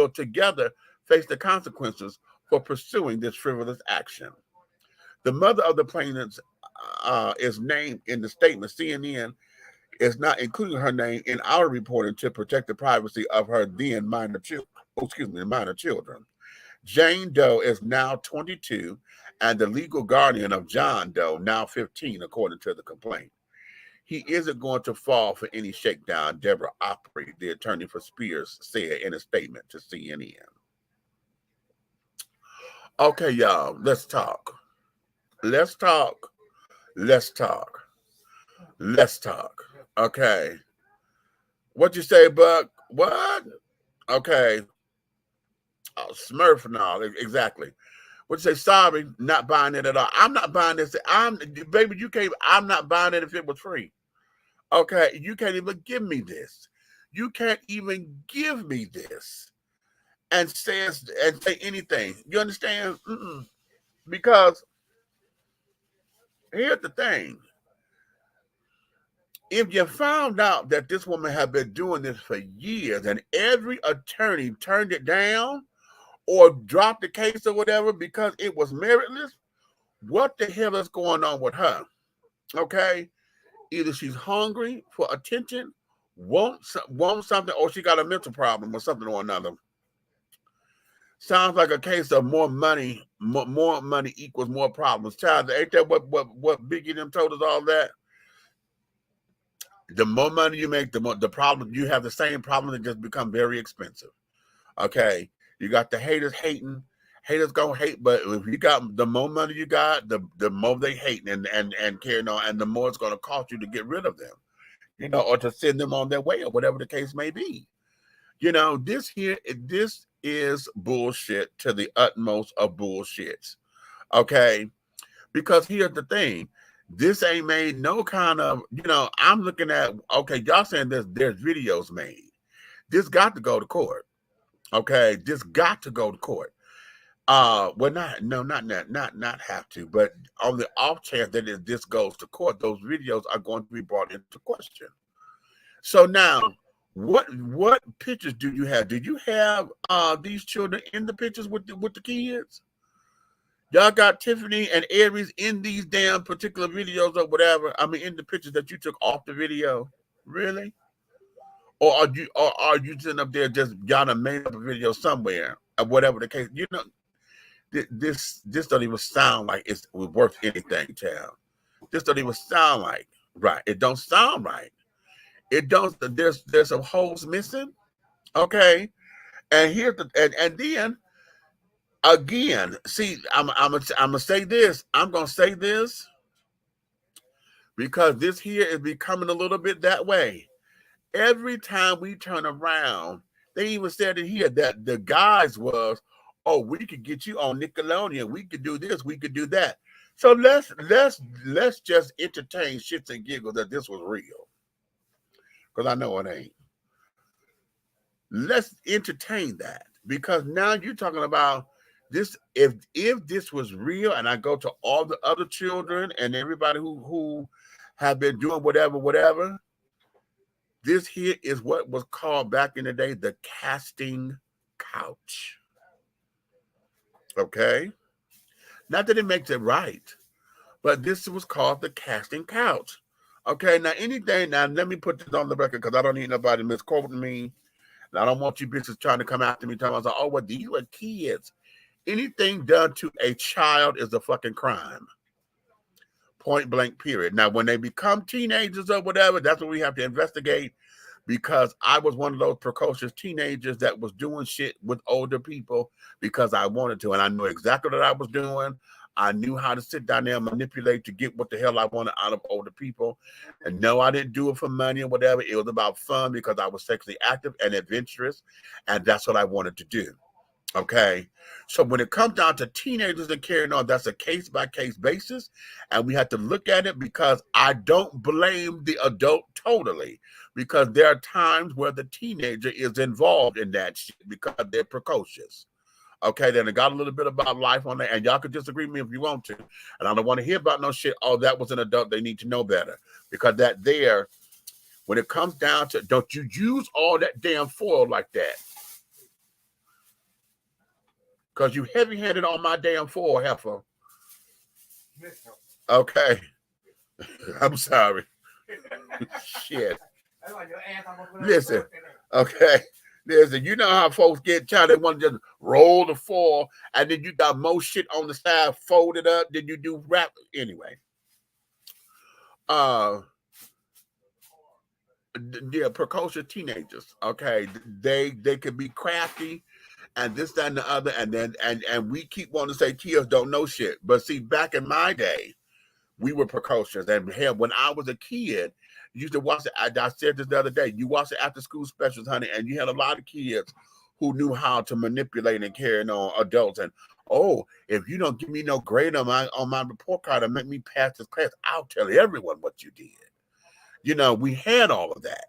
[SPEAKER 1] together face the consequences for pursuing this frivolous action. The mother of the plaintiff is named in the statement. CNN is not including her name in our reporting to protect the privacy of her then minor children. Jane Doe is now 22 and the legal guardian of John Doe, now 15, according to the complaint. He isn't going to fall for any shakedown, Deborah Opry, the attorney for Spears, said in a statement to CNN. Okay, y'all, let's talk. Let's talk. Okay. What you say, Buck? What? Okay. Oh, Smurf and all, exactly. What you say? Sorry, not buying it at all. I'm not buying this. I'm not buying it if it was free. Okay, you can't even give me this. You can't even give me this and say anything. You understand? Because here's the thing. If you found out that this woman had been doing this for years and every attorney turned it down, or drop the case or whatever because it was meritless, what the hell is going on with her? Okay, either she's hungry for attention, want something, or she got a mental problem or something or another. Sounds like a case of more money equals more problems. Child, ain't that what Biggie them told us all that? The more money you make, the more the problem you have the same problem that just become very expensive. Okay, you got the haters hating. Haters gonna hate, but if you got the more money you got, the more they hate and carrying on, and the more it's gonna cost you to get rid of them, or to send them on their way or whatever the case may be. This is bullshit to the utmost of bullshits. Okay, because here's the thing. This ain't made no kind of, I'm looking at, okay, y'all saying there's videos made. This got to go to court. Okay, this got to go to court. Well, not have to, but on the off chance that this goes to court, those videos are going to be brought into question. So now, what pictures do you have? Do you have these children in the pictures with the kids? Y'all got Tiffany and Aries in these damn particular videos or whatever. I mean, in the pictures that you took off the video, really? Or are you sitting up there just y'all done made up a video somewhere or whatever the case? This don't even sound like it's worth anything, child. This don't even sound like right. It don't sound right. It don't. There's some holes missing. Okay, and here's and then again, see, I'm gonna say this. I'm gonna say this because this here is becoming a little bit that way. Every time we turn around, they even said it here that the guys was, oh, we could get you on Nickelodeon. We could do this. We could do that. So let's just entertain shits and giggles that this was real, because I know it ain't. Let's entertain that, because now you're talking about this. If this was real, and I go to all the other children and everybody who have been doing whatever. This here is what was called back in the day the casting couch. Okay? Not that it makes it right, but this was called the casting couch. Okay, now let me put this on the record because I don't need nobody misquoting me. And I don't want you bitches trying to come after me talking about, oh, well, these are kids. Anything done to a child is a fucking crime. Point blank, period. Now, when they become teenagers or whatever, that's what we have to investigate, because I was one of those precocious teenagers that was doing shit with older people because I wanted to, and I knew exactly what I was doing. I knew how to sit down there and manipulate to get what the hell I wanted out of older people. And no, I didn't do it for money or whatever. It was about fun because I was sexually active and adventurous, and that's what I wanted to do. Okay, so when it comes down to teenagers and carrying on, that's a case-by-case basis, and we have to look at it, because I don't blame the adult totally, because there are times where the teenager is involved in that shit because they're precocious. Okay, then I got a little bit about life on there, and y'all can disagree with me if you want to, and I don't want to hear about no shit, oh, that was an adult, they need to know better, because that there, when it comes down to, don't you use all that damn foil like that. Because you heavy-handed on my damn foil, heifer. Okay. I'm sorry. Shit. Listen. Okay. Listen, you know how folks get child, they want to just roll the foil, and then you got more shit on the side, fold it up, then you do wrap. Anyway. Yeah, precocious teenagers. Okay. They could be crafty, and this, that, and the other, and then and we keep wanting to say kids don't know shit. But see, back in my day, we were precocious. And hell, when I was a kid, you used to watch it. I said this the other day. You watch the after school specials, honey, and you had a lot of kids who knew how to manipulate and carry on adults. And oh, if you don't give me no grade on my report card and make me pass this class, I'll tell everyone what you did. We had all of that.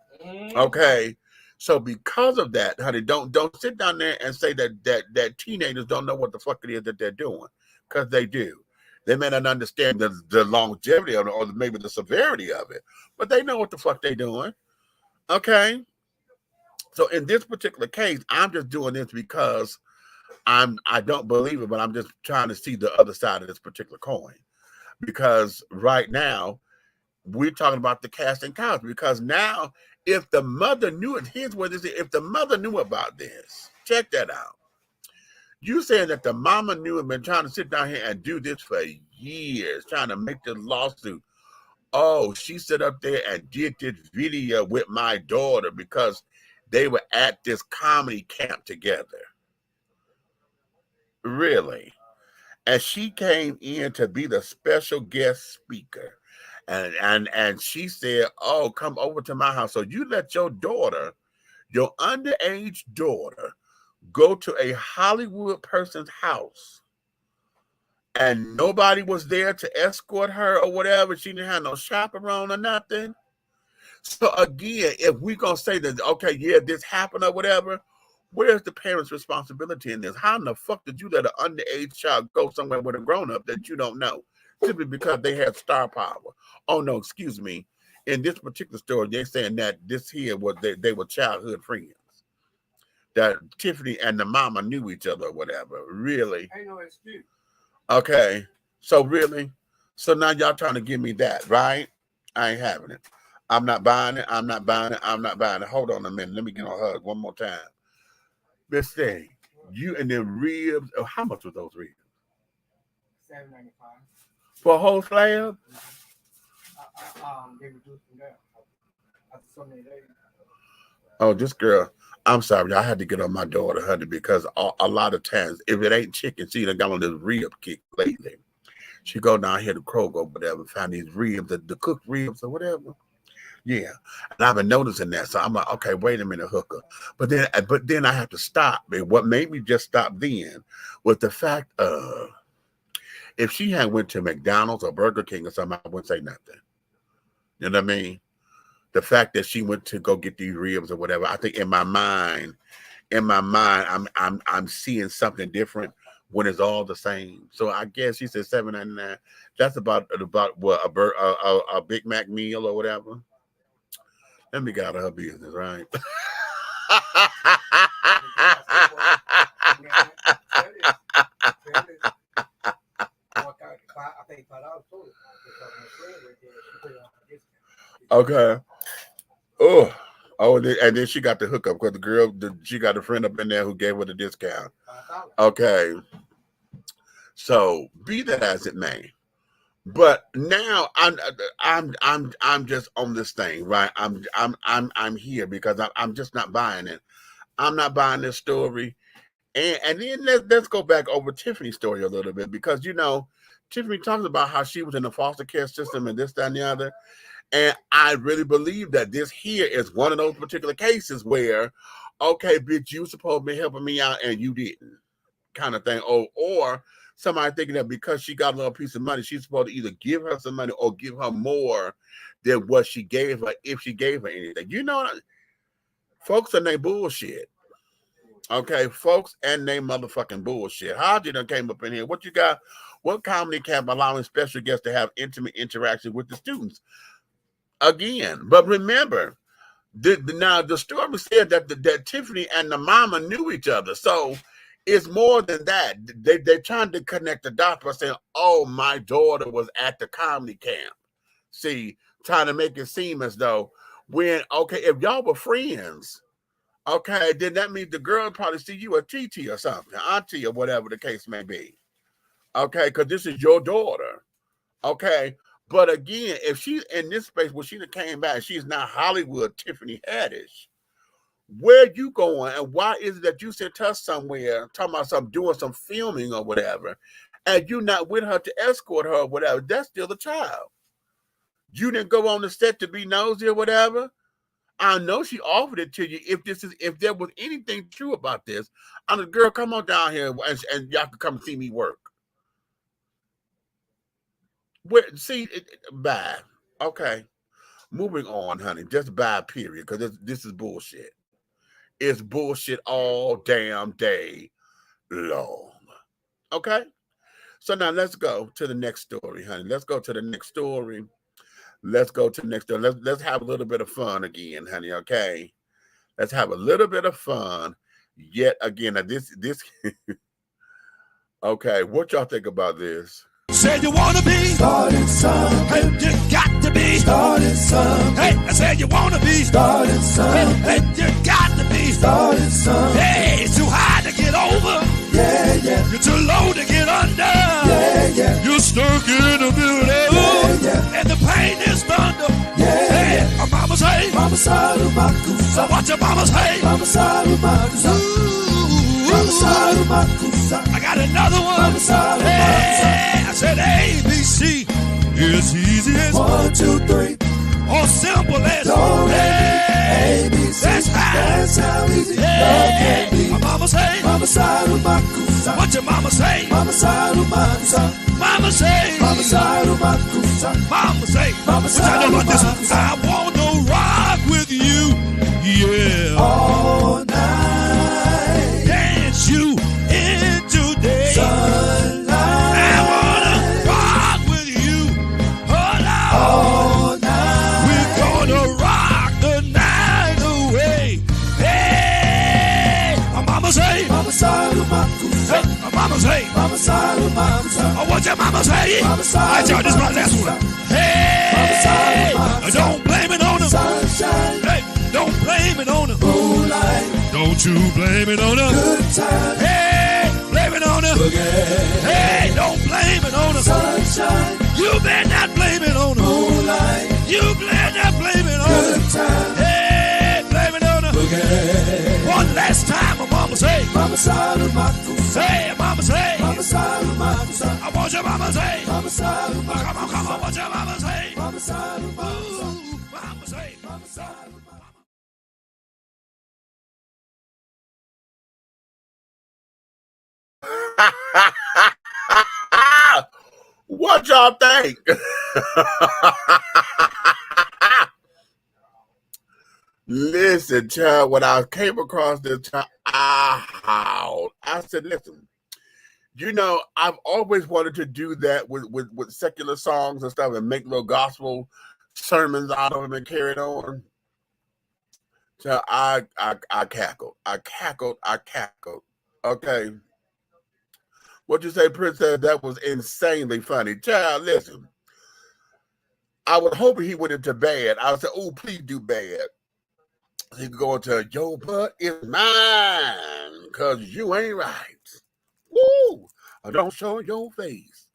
[SPEAKER 1] Okay. So because of that, honey, don't sit down there and say that teenagers don't know what the fuck it is that they're doing, because they do. They may not understand the longevity of it, or maybe the severity of it, but they know what the fuck they're doing. Okay. So in this particular case, I'm just doing this because I don't believe it, but I'm just trying to see the other side of this particular coin. Because right now, we're talking about the casting couch. Because now, if the mother knew it, here's what it is. If the mother knew about this, check that out. You saying that the mama knew and been trying to sit down here and do this for years, trying to make this lawsuit. Oh, she sat up there and did this video with my daughter because they were at this comedy camp together. Really? And she came in to be the special guest speaker. And she said, oh, come over to my house. So you let your daughter, your underage daughter, go to a Hollywood person's house and nobody was there to escort her or whatever. She didn't have no chaperone or nothing. So again, if we're going to say that, okay, yeah, this happened or whatever, where's the parent's responsibility in this? How in the fuck did you let an underage child go somewhere with a grown-up that you don't know? Simply because they had star power. Oh, no, excuse me. In this particular story, they're saying that this here was they were childhood friends. That Tiffany and the mama knew each other or whatever. Really?
[SPEAKER 2] Ain't no excuse.
[SPEAKER 1] Okay. So really? So now y'all trying to give me that, right? I ain't having it. I'm not buying it. I'm not buying it. I'm not buying it. Hold on a minute. Let me get on hug one more time. This thing, you and the ribs. Oh, how much was those ribs?
[SPEAKER 2] $7.95.
[SPEAKER 1] For a whole slab?
[SPEAKER 2] They reduced them down after so many days.
[SPEAKER 1] Oh, this girl. I'm sorry. I had to get on my daughter, honey, because a lot of times, if it ain't chicken, she done got on this rib kick lately. She go down here to Kroger or whatever, find these ribs, the cooked ribs or whatever. Yeah, and I've been noticing that, so I'm like, okay, wait a minute, hooker. But then I have to stop. And what made me just stop then was the fact of if she had went to McDonald's or Burger King or something, I wouldn't say nothing. You know what I mean? The fact that she went to go get these ribs or whatever, I think in my mind, I'm seeing something different when it's all the same. So I guess she said $7.99. That's about what a Big Mac meal or whatever. Let me get out of her business, right? Okay. Oh, and then she got the hookup because the girl, she got a friend up in there who gave her the discount. Okay. So be that as it may, but now I'm just on this thing, right? I'm here because I'm just not buying it. I'm not buying this story, and then let's go back over Tiffany's story a little bit because Tiffany talks about how she was in the foster care system and this, that, and the other. And I really believe that this here is one of those particular cases where, okay, bitch, you supposed to be helping me out and you didn't, kind of thing. Or somebody thinking that because she got a little piece of money, she's supposed to either give her some money or give her more than what she gave her if she gave her anything. Folks and they bullshit. Okay, folks and they motherfucking bullshit. How did they came up in here? What you got? What comedy camp allowing special guests to have intimate interaction with the students? Again, but remember, now the story said that Tiffany and the mama knew each other, so it's more than that. They're trying to connect the dots by saying, "Oh, my daughter was at the comedy camp." See, trying to make it seem as though if y'all were friends, okay, then that means the girl probably see you at TT or something, auntie or whatever the case may be. Okay, because this is your daughter. Okay. But again, if she's in this space where she came back, she's not Hollywood Tiffany Haddish. Where you going, and why is it that you sent her somewhere talking about doing some filming or whatever, and you not with her to escort her or whatever? That's still a child. You didn't go on the set to be nosy or whatever. I know she offered it to you. If there was anything true about this, I'm the girl. Come on down here and y'all can come see me work. Bye. Okay. Moving on, honey. Just bye, period. Because this is bullshit. It's bullshit all damn day long. Okay? So now let's go to the next story, honey. Let's go to the next story. Let's have a little bit of fun again, honey, okay? Let's have a little bit of fun. Yet again, now this Okay, what y'all think about this?
[SPEAKER 3] Said you wanna be starting some. Hey, you got to be starting some. Hey, I said you wanna be starting some. Hey, you got to be starting some. Hey, it's too high to get over. Yeah, yeah. You're too low to get under. Yeah, yeah. You're stuck in the middle. Yeah, yeah. And the pain is thunder. Yeah, hey, yeah. Mama say, Mama Saru Makusa. What your mama say? Mama Saru Makusa. Mama Saru Makusa. I got another one. Mama Saru Makusa. I said A, B, C. It's easy as 1, 2, 3. Or simple as A, B, C. That's how easy love can be. My mama say, Mama Saru Makusa. What your mama say? Mama Saru Makusa. Mama say, Mama Saru Makusa. Mama say, Mama Saru Makusa. I wanna rock with you, yeah, all night. Dance you into day. Sunlight. I wanna rock with you, all night. We're gonna rock the night away. Hey, my mama say, Mama Saru Makusa. Hey, my mama say, Mama Saru Makusa. Oh, what your mama say? Mama Saru. All right, y'all, this is my last one. Hey, Mama Saru Makusa. Don't blame it on the sunshine. Hey, don't blame it on the moonlight. Don't you blame it on the good time. Hey, blame it on the boogie. Hey, don't blame it on the sunshine. You better not blame it on the moonlight. You better not blame it on good time. Hey, blame it on the boogie. One last time, my mama say, Mama Saru Makusa. Hey, mama say, Mama Saru Makusa. I want your mama say, Mama Saru Makusa. Come on, come on, what your mama say? Mama Saru Makusa. Mama say, Mama Saru Makusa.
[SPEAKER 1] What y'all think? Listen, child, when I came across this, child, I howled. I said, listen, you know, I've always wanted to do that with secular songs and stuff and make little gospel sermons out of them and carry it on. So I cackled. I cackled. Okay. What you say, Princess? That was insanely funny. Child, listen. I would hope he went into bad. I would say, oh, please do bad. He could go into, your butt is mine, because you ain't right. Woo! Don't show your face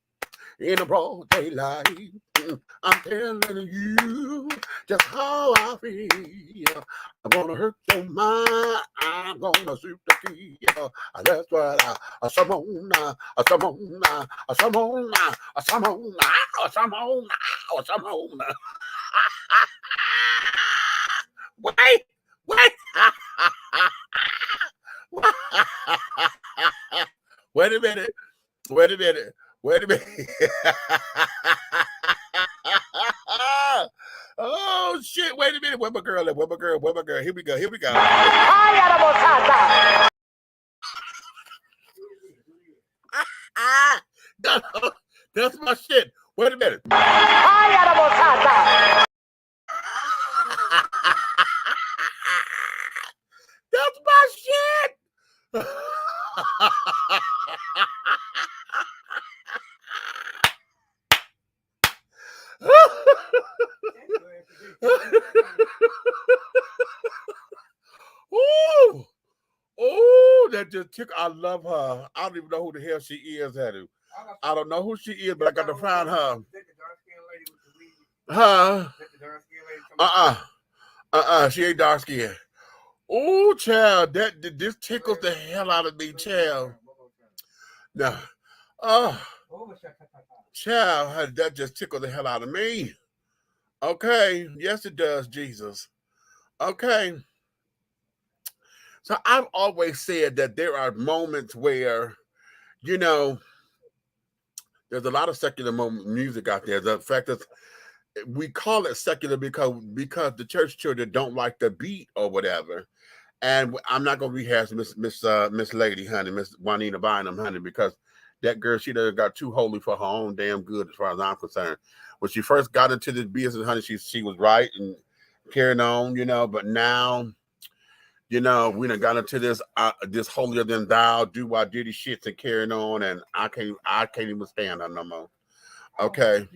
[SPEAKER 1] in the broad daylight. I'm telling you just how I feel. I'm gonna hurt your mind. I'm gonna shoot the key. That's what Samona. Wait. Wait a minute. Oh shit! Wait a minute. Where my girl? Here we go. That's my shit. Wait a minute. That's my shit. Oh, that just took. I love her. I don't even know who the hell she is, Hattie. I don't know who she is, but I got to find her. She ain't dark skinned. Oh, child, this tickles the hell out of me, child. No. Child, that just tickled the hell out of me. Okay. Yes, it does, Jesus. Okay. So I've always said that there are moments where, you know, there's a lot of secular music out there. The fact is, we call it secular because the church children don't like the beat or whatever. And I'm not gonna rehash Miss Lady, honey, Miss Juanita Bynum, honey, because that girl, she done got too holy for her own damn good, as far as I'm concerned. When she first got into this business, honey, she was right and carrying on, you know. But now You know, we done got into this this holier than thou, do why diddy shits and carrying on, and I can't even stand her no more. Okay.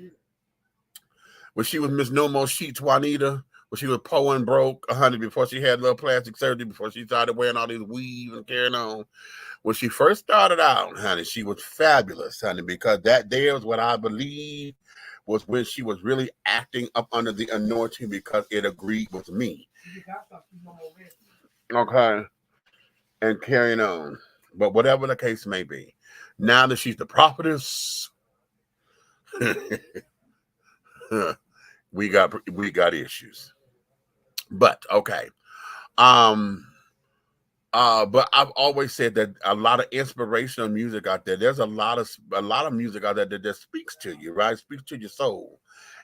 [SPEAKER 1] When she was Miss No More Sheets Juanita, when she was poor and broke, honey, before she had little plastic surgery, before she started wearing all these weaves and carrying on. When she first started out, honey, she was fabulous, honey, because that there was what I believe was when she was really acting up under the anointing because it agreed with me. Okay. And carrying on. But whatever the case may be, now that she's the prophetess, we got issues. But okay. But I've always said that a lot of inspirational music out there. There's a lot of music out there that speaks to you, right? Speaks to your soul,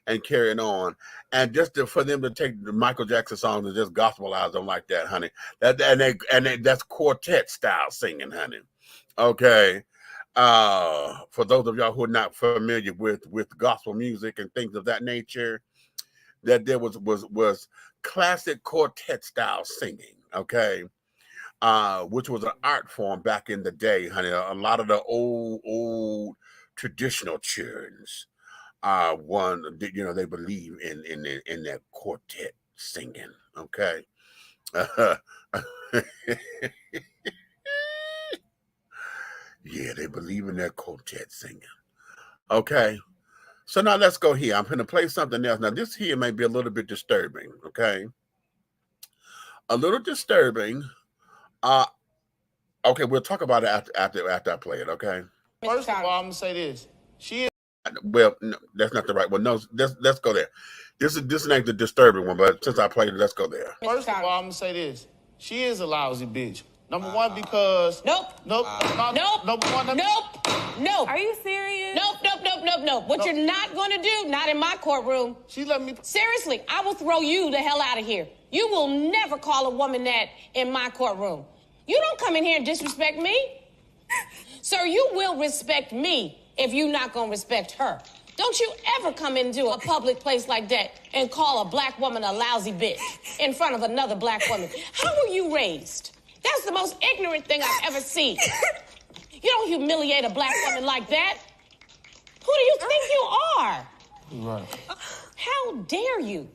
[SPEAKER 1] and carrying on. And just for them to take the Michael Jackson songs and just gospelize them like that, honey. That's quartet style singing, honey. Okay. For those of y'all who are not familiar with gospel music and things of that nature, that there was classic quartet style singing. Okay. Which was an art form back in the day, honey. A lot of the old traditional tunes, they believe in that quartet singing. Okay. Yeah, they believe in that quartet singing. Okay. So now let's go here. I'm going to play something else. Now this here may be a little bit disturbing. Okay. A little disturbing. Okay, we'll talk about it after I play it, okay?
[SPEAKER 4] First of all, I'm gonna say this. She is.
[SPEAKER 1] Well, no, that's not the right one. No, let's go there. This ain't the disturbing one, but since I played it, let's go there.
[SPEAKER 4] First of all, I'm gonna say this. She is a lousy bitch. Number one, because
[SPEAKER 5] Nope.
[SPEAKER 4] Nope. Number one.
[SPEAKER 5] Nope.
[SPEAKER 6] Are you serious?
[SPEAKER 5] Nope. What you're not gonna do, not in my courtroom.
[SPEAKER 4] She let me.
[SPEAKER 5] Seriously, I will throw you the hell out of here. You will never call a woman that in my courtroom. You don't come in here and disrespect me. Sir, you will respect me if you're not gonna respect her. Don't you ever come into a public place like that and call a black woman a lousy bitch in front of another black woman. How were you raised? That's the most ignorant thing I've ever seen. You don't humiliate a black woman like that. Who do you think you are?
[SPEAKER 4] Right.
[SPEAKER 5] How dare you?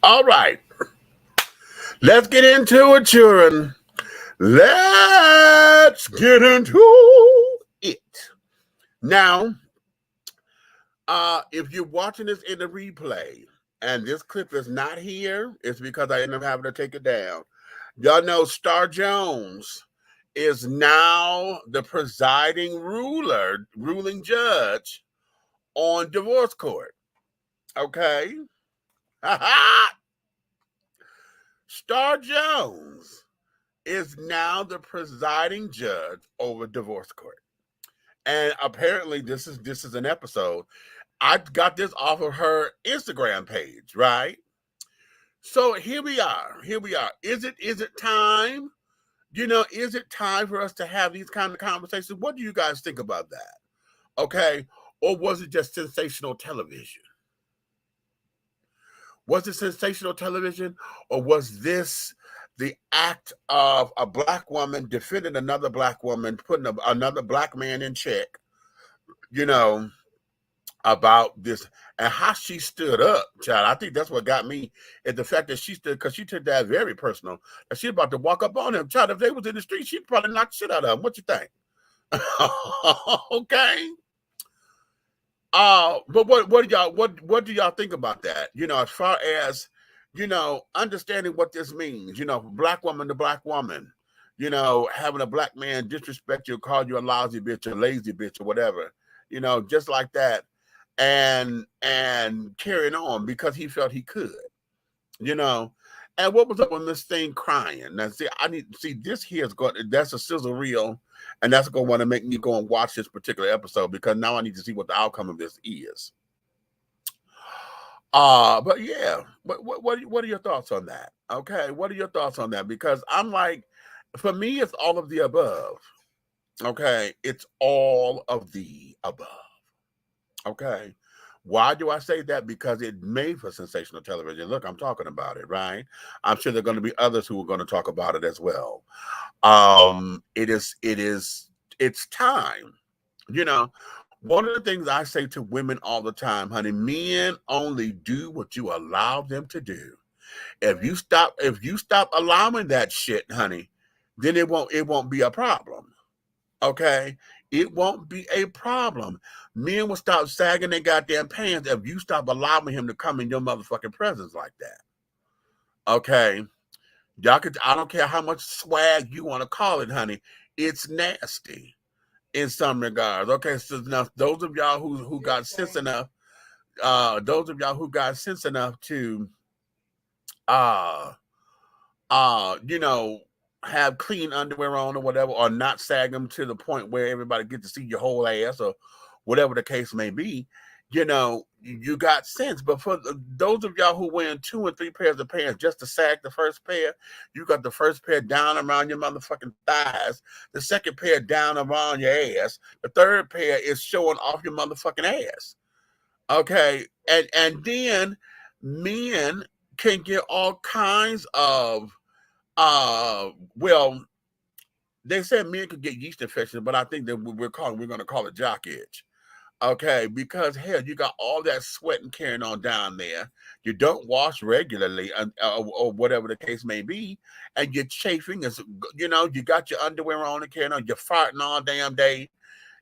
[SPEAKER 1] All right. Let's get into it, children. Let's get into it. Now, if you're watching this in the replay and this clip is not here, it's because I ended up having to take it down. Y'all know Star Jones is now the ruling judge on divorce court. Okay? Star Jones is now the presiding judge over divorce court. And apparently this is an episode. I got this off of her Instagram page, right? So here we are. Is it time? Is it time for us to have these kind of conversations? What do you guys think about that? Okay. Or was it just sensational television? Was it sensational television, or was this the act of a black woman defending another black woman, putting another black man in check, about this, and how she stood up, child? I think that's what got me, is the fact that she stood, because she took that very personal, that she's about to walk up on him. Child, if they was in the street, she'd probably knock the shit out of him. What you think? Okay. But what do y'all think about that? As far as, understanding what this means, black woman to black woman, having a black man disrespect you, call you a lousy bitch, a lazy bitch, or whatever, just like that, and carrying on because he felt he could, And what was up with this thing crying? Now, this here is going. That's a sizzle reel, and that's going to want to make me go and watch this particular episode, because now I need to see what the outcome of this is. But yeah, what are your thoughts on that? Okay, what are your thoughts on that? Because I'm like, for me, it's all of the above. Okay, it's all of the above. Okay, Why do I say that? Because it made for sensational television. Look, I'm talking about it, right? I'm sure there are going to be others who are going to talk about it as well. It's time. You know, one of the things I say to women all the time, honey, men only do what you allow them to do. If you stop allowing that shit, honey, then it won't be a problem. Okay? It won't be a problem. Men will stop sagging their goddamn pants if you stop allowing him to come in your motherfucking presence like that. Okay? I don't care how much swag you want to call it, honey. It's nasty in some regards. Okay, so now those of y'all who got sense enough, to uh you know, have clean underwear on or whatever, or not sag them to the point where everybody gets to see your whole ass or whatever the case may be, you know, you got sense. But for those of y'all who wearing 2 and 3 pairs of pants just to sag the first pair, you got the first pair down around your motherfucking thighs, the second pair down around your ass, the third pair is showing off your motherfucking ass. Okay, and then men can get all kinds of well, they said men could get yeast infections, but I think that we're going to call it jock itch. Okay, because hell, you got all that sweat and carrying on down there. You don't wash regularly, or whatever the case may be, and you're chafing. As you know, you got your underwear on and carrying on. You're farting all damn day.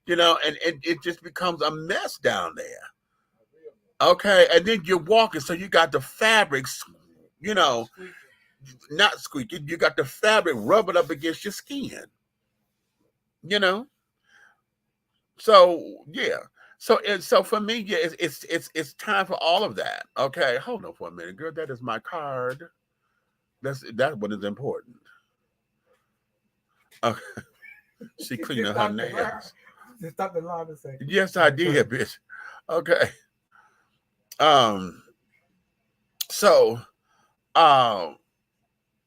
[SPEAKER 1] You know, and it just becomes a mess down there. Okay, and then you're walking, so you got the fabrics. You know, not squeaky. You got the fabric rubbing up against your skin. You know, so yeah. So for me, yeah, it's time for all of that. Okay, hold on for a minute, girl. That is my card. That's what is important. Okay. She cleaning her nails.
[SPEAKER 2] Just stop the line a second.
[SPEAKER 1] Yes, I did, bitch. Okay. Um. So,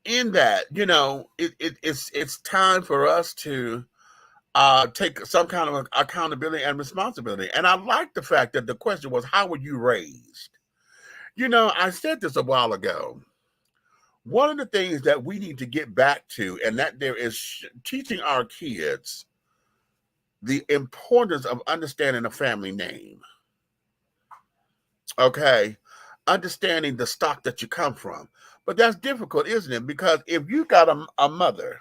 [SPEAKER 1] in that, you know, it's time for us to take some kind of accountability and responsibility. And I like the fact that the question was, how were you raised? You know, I said this a while ago. One of the things that we need to get back to, and that there is teaching our kids the importance of understanding a family name. Okay, understanding the stock that you come from. But that's difficult, isn't it? Because if you got a mother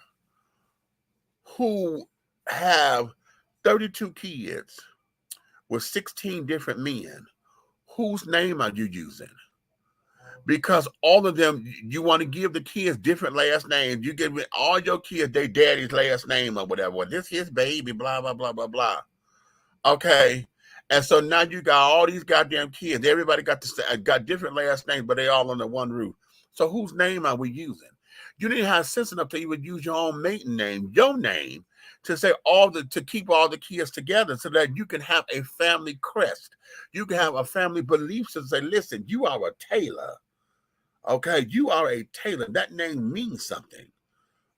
[SPEAKER 1] who have 32 kids with 16 different men, whose name are you using? Because all of them, you want to give the kids different last names. You give all your kids their daddy's last name or whatever. Well, this his baby, blah, blah, blah, blah, blah. Okay. And so now you got all these goddamn kids. Everybody got different last names, but they all under one roof. So whose name are we using? You didn't have sense enough to even use your own maiden name, your name, to say to keep all the kids together so that you can have a family crest. You can have a family belief to say, listen, you are a Taylor. Okay, you are a Taylor. That name means something.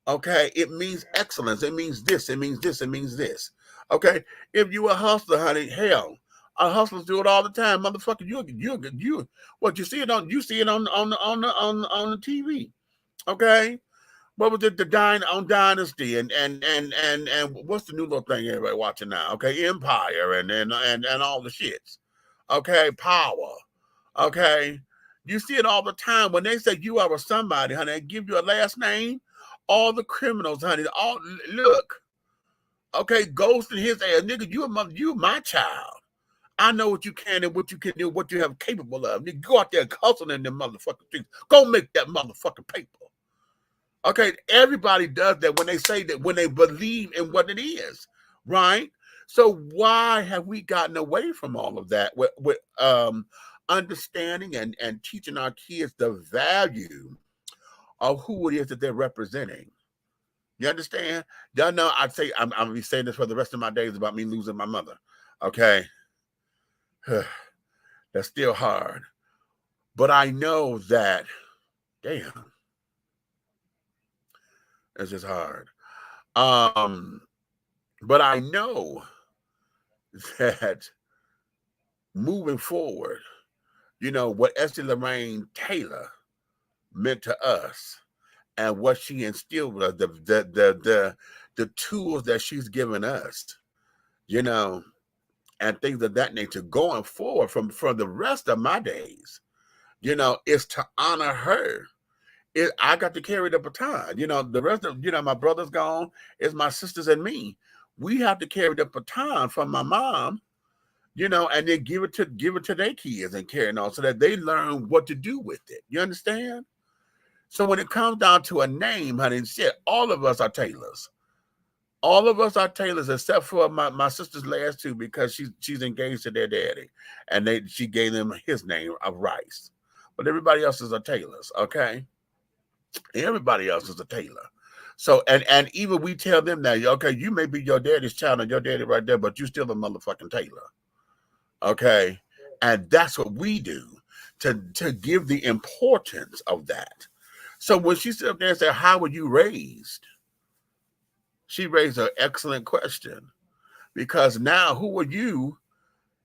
[SPEAKER 1] Okay, it means excellence. It means this. It means this. It means this. Okay, if you a hustler, honey, hell, our hustlers do it all the time, motherfucker. You. What you see it on? You see it on the TV. Okay, what was it? On Dynasty and what's the new little thing everybody watching now? Okay, Empire and all the shits. Okay, Power. Okay, you see it all the time when they say you are a somebody, honey. They give you a last name. All the criminals, honey. All look. Okay, Ghost and his ass, nigga. You my child. I know what you can and what you can do, what you have capable of. Nigga, go out there and hustle in them motherfucking streets. Go make that motherfucking paper. Okay, everybody does that when they say that, when they believe in what it is, right? So why have we gotten away from all of that with understanding and teaching our kids the value of who it is that they're representing? You understand? Y'all know I'm gonna be saying this for the rest of my days about me losing my mother. Okay. That's still hard. But I know that, damn, it's just hard. But I know that moving forward, you know, what Esther Lorraine Taylor meant to us and what she instilled with us, the tools that she's given us, you know, and things of that nature going forward from the rest of my days, you know, is to honor her. I got to carry the baton. You know, the rest of, you know, my brother's gone. It's my sisters and me. We have to carry the baton from my mom, you know, and then give it to their kids and carry it on so that they learn what to do with it. You understand? So when it comes down to a name, honey, shit, all of us are Taylors. All of us are Taylors except for my sister's last two, because she's engaged to their daddy, and she gave them his name of Rice. But everybody else is a Taylors, okay? Everybody else is a Taylor. So and even we tell them that, okay, you may be your daddy's child and your daddy right there, but you still a motherfucking Taylor. Okay? And that's what we do to give the importance of that. So when she stood up there and said, how were you raised? She raised an excellent question, because now who are you,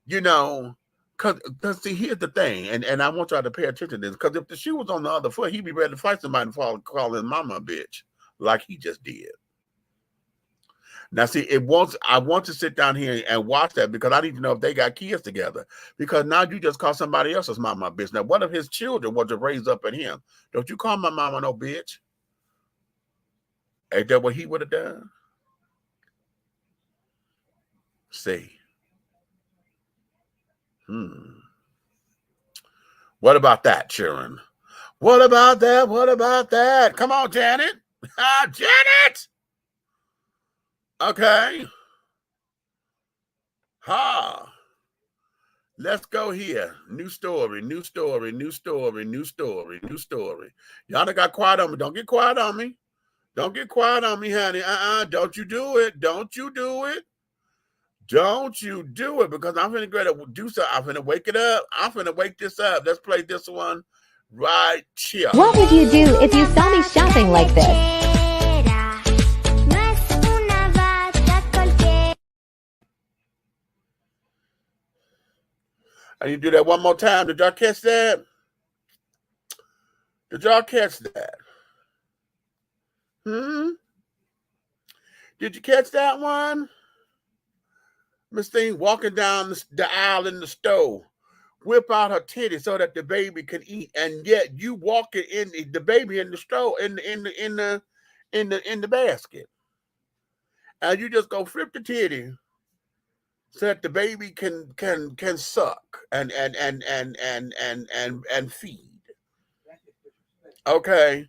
[SPEAKER 1] you know, because see, here's the thing, and I want y'all to pay attention to this, because if the shoe was on the other foot, he'd be ready to fight somebody and call his mama a bitch like he just did. Now, see, I want to sit down here and watch that, because I need to know if they got kids together, because now you just call somebody else's mama a bitch. Now, what if his children were to raise up at him? Don't you call my mama no bitch? Ain't that what he would have done? See. What about that, Sharon? What about that? What about that? Come on, Janet. Janet! Okay. Let's go here. New story, new story, new story, new story, new story. Y'all done got quiet on me. Don't get quiet on me. Don't get quiet on me, honey. Don't you do it. Don't you do it. Don't you do it, because I'm finna go to do something. I'm finna wake it up. I'm finna wake this up. Let's play this one right here.
[SPEAKER 6] What would you do if you saw me shopping like this?
[SPEAKER 1] And you do that one more time. Did y'all catch that? Did y'all catch that? Did you catch that one? Miss Thing walking down the aisle in the store, whip out her titty so that the baby can eat, and yet you walking in the baby in the store in the basket, and you just go flip the titty so that the baby can suck and feed. Okay.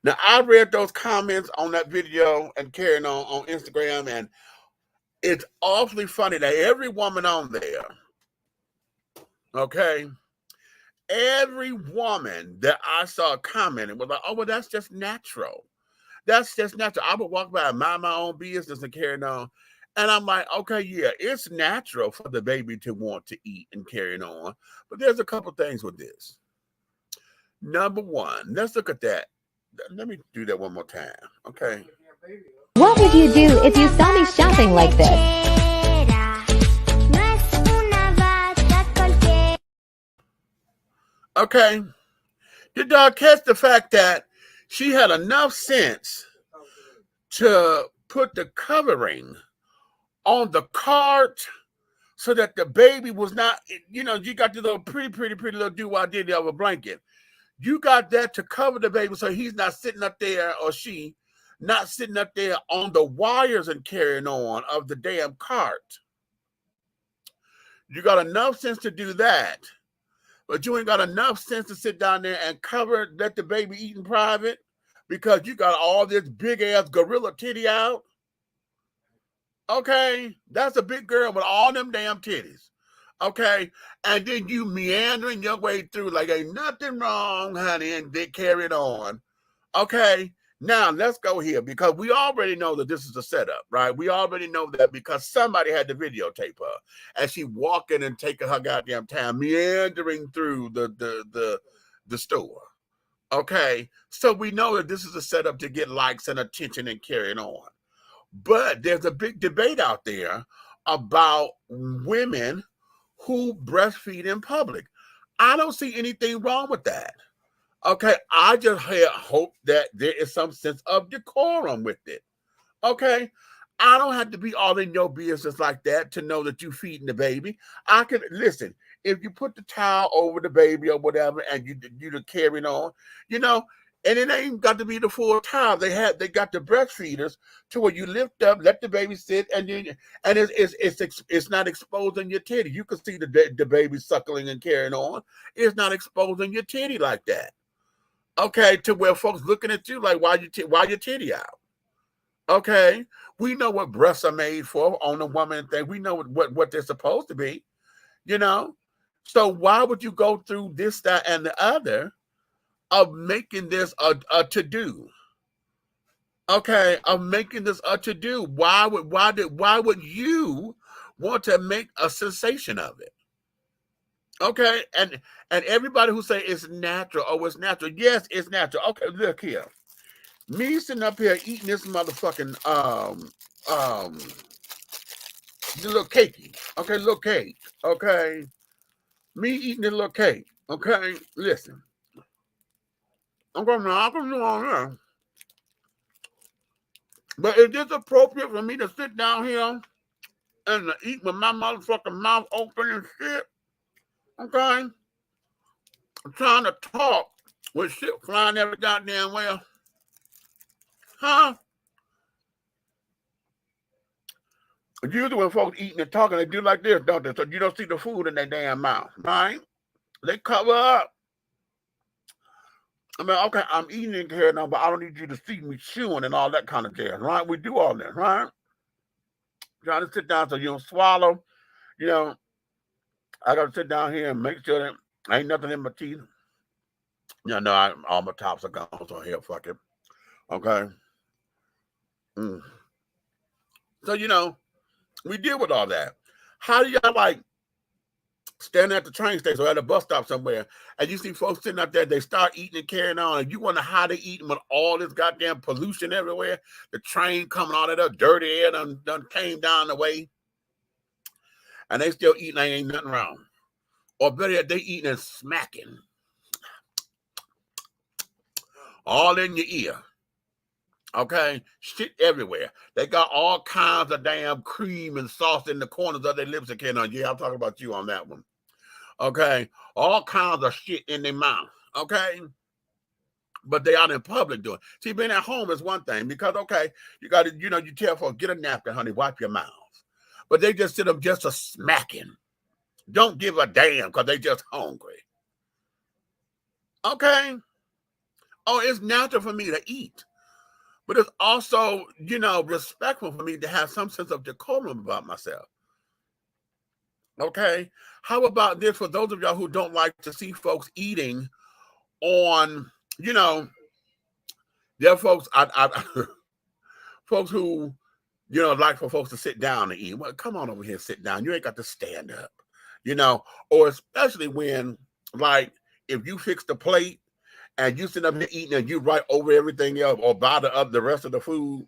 [SPEAKER 1] Now I read those comments on that video and carrying on Instagram, and it's awfully funny that every woman on there, okay, every woman that I saw commenting was like, oh, well, that's just natural. That's just natural. I would walk by and mind my own business and carry on. And I'm like, okay, yeah, it's natural for the baby to want to eat and carry on. But there's a couple things with this. Number one, let's look at that. Let me do that one more time, okay?
[SPEAKER 6] What would you do if you saw me shopping like this?
[SPEAKER 1] Okay. Did y'all catch the fact that she had enough sense to put the covering on the cart so that the baby was not, you know, you got the little pretty little do-wah-diddy of a blanket. You got that to cover the baby so he's not sitting up there, or she not sitting up there on the wires and carrying on of the damn cart. You got enough sense to do that, but you ain't got enough sense to sit down there and let the baby eat in private, because you got all this big ass gorilla titty out. Okay, that's a big girl with all them damn titties. Okay, and then you meandering your way through like ain't nothing wrong, honey, and they carry it on. Okay, now let's go here, because we already know that this is a setup, right? We already know that because somebody had to videotape her as she walking and taking her goddamn time, meandering through the store. Okay, so we know that this is a setup to get likes and attention and carrying on. But there's a big debate out there about women who breastfeed in public. I don't see anything wrong with that. Okay, I just hope that there is some sense of decorum with it. Okay, I don't have to be all in your business like that to know that you feeding the baby. I can listen if you put the towel over the baby or whatever, and you carrying on, you know. And it ain't got to be the full towel. They got the breastfeeders to where you lift up, let the baby sit, and it's not exposing your titty. You can see the baby suckling and carrying on. It's not exposing your titty like that. Okay, to where folks looking at you like, why your titty out? Okay, we know what breasts are made for on a woman thing. We know what they're supposed to be, you know. So why would you go through this, that, and the other of making this a to-do? Okay, of making this a to-do. Why would you want to make a sensation of it? Okay, and everybody who say it's natural, oh, it's natural. Yes, it's natural. Okay, look here. Me sitting up here eating this motherfucking little cakey. Okay, little cake. Okay. Me eating this little cake. Okay, listen. I'm gonna knock on there. But is this appropriate for me to sit down here and eat with my motherfucking mouth open and shit? Okay? I'm trying to talk with shit flying every goddamn way. Huh? Usually when folks eating and talking, they do like this, don't they? So you don't see the food in their damn mouth, right? They cover up. I mean, okay, I'm eating here now, but I don't need you to see me chewing and all that kind of jazz, right? We do all that, right? Trying to sit down so you don't swallow. You know, I got to sit down here and make sure that ain't nothing in my teeth. Yeah, no, all my tops are gone, so here, fuck it. Okay? So, you know, we deal with all that. How do y'all, like, standing at the train station or at a bus stop somewhere, and you see folks sitting up there, they start eating and carrying on, and you wonder how they eating with all this goddamn pollution everywhere, the train coming out of that dirty air done came down the way, and they still eating, ain't nothing wrong. Or better yet, they eating and smacking. All in your ear. Okay? Shit everywhere. They got all kinds of damn cream and sauce in the corners of their lips and carrying on. Yeah, I'm talking about you on that one. Okay? All kinds of shit in their mouth. Okay? But they out in public doing. See, being at home is one thing because, okay, you got to, you know, you tell folks, get a napkin, honey, wipe your mouth. But they just sit up just a smacking. Don't give a damn because they just hungry. Okay? Oh, it's natural for me to eat. But it's also, you know, respectful for me to have some sense of decorum about myself. Okay? How about this for those of y'all who don't like to see folks eating on, you know, there are folks, folks who, you know, like for folks to sit down and eat. Well, come on over here and sit down. You ain't got to stand up, you know, or especially when, like, if you fix the plate and you sit up here eating and you right over everything else or bother up the rest of the food.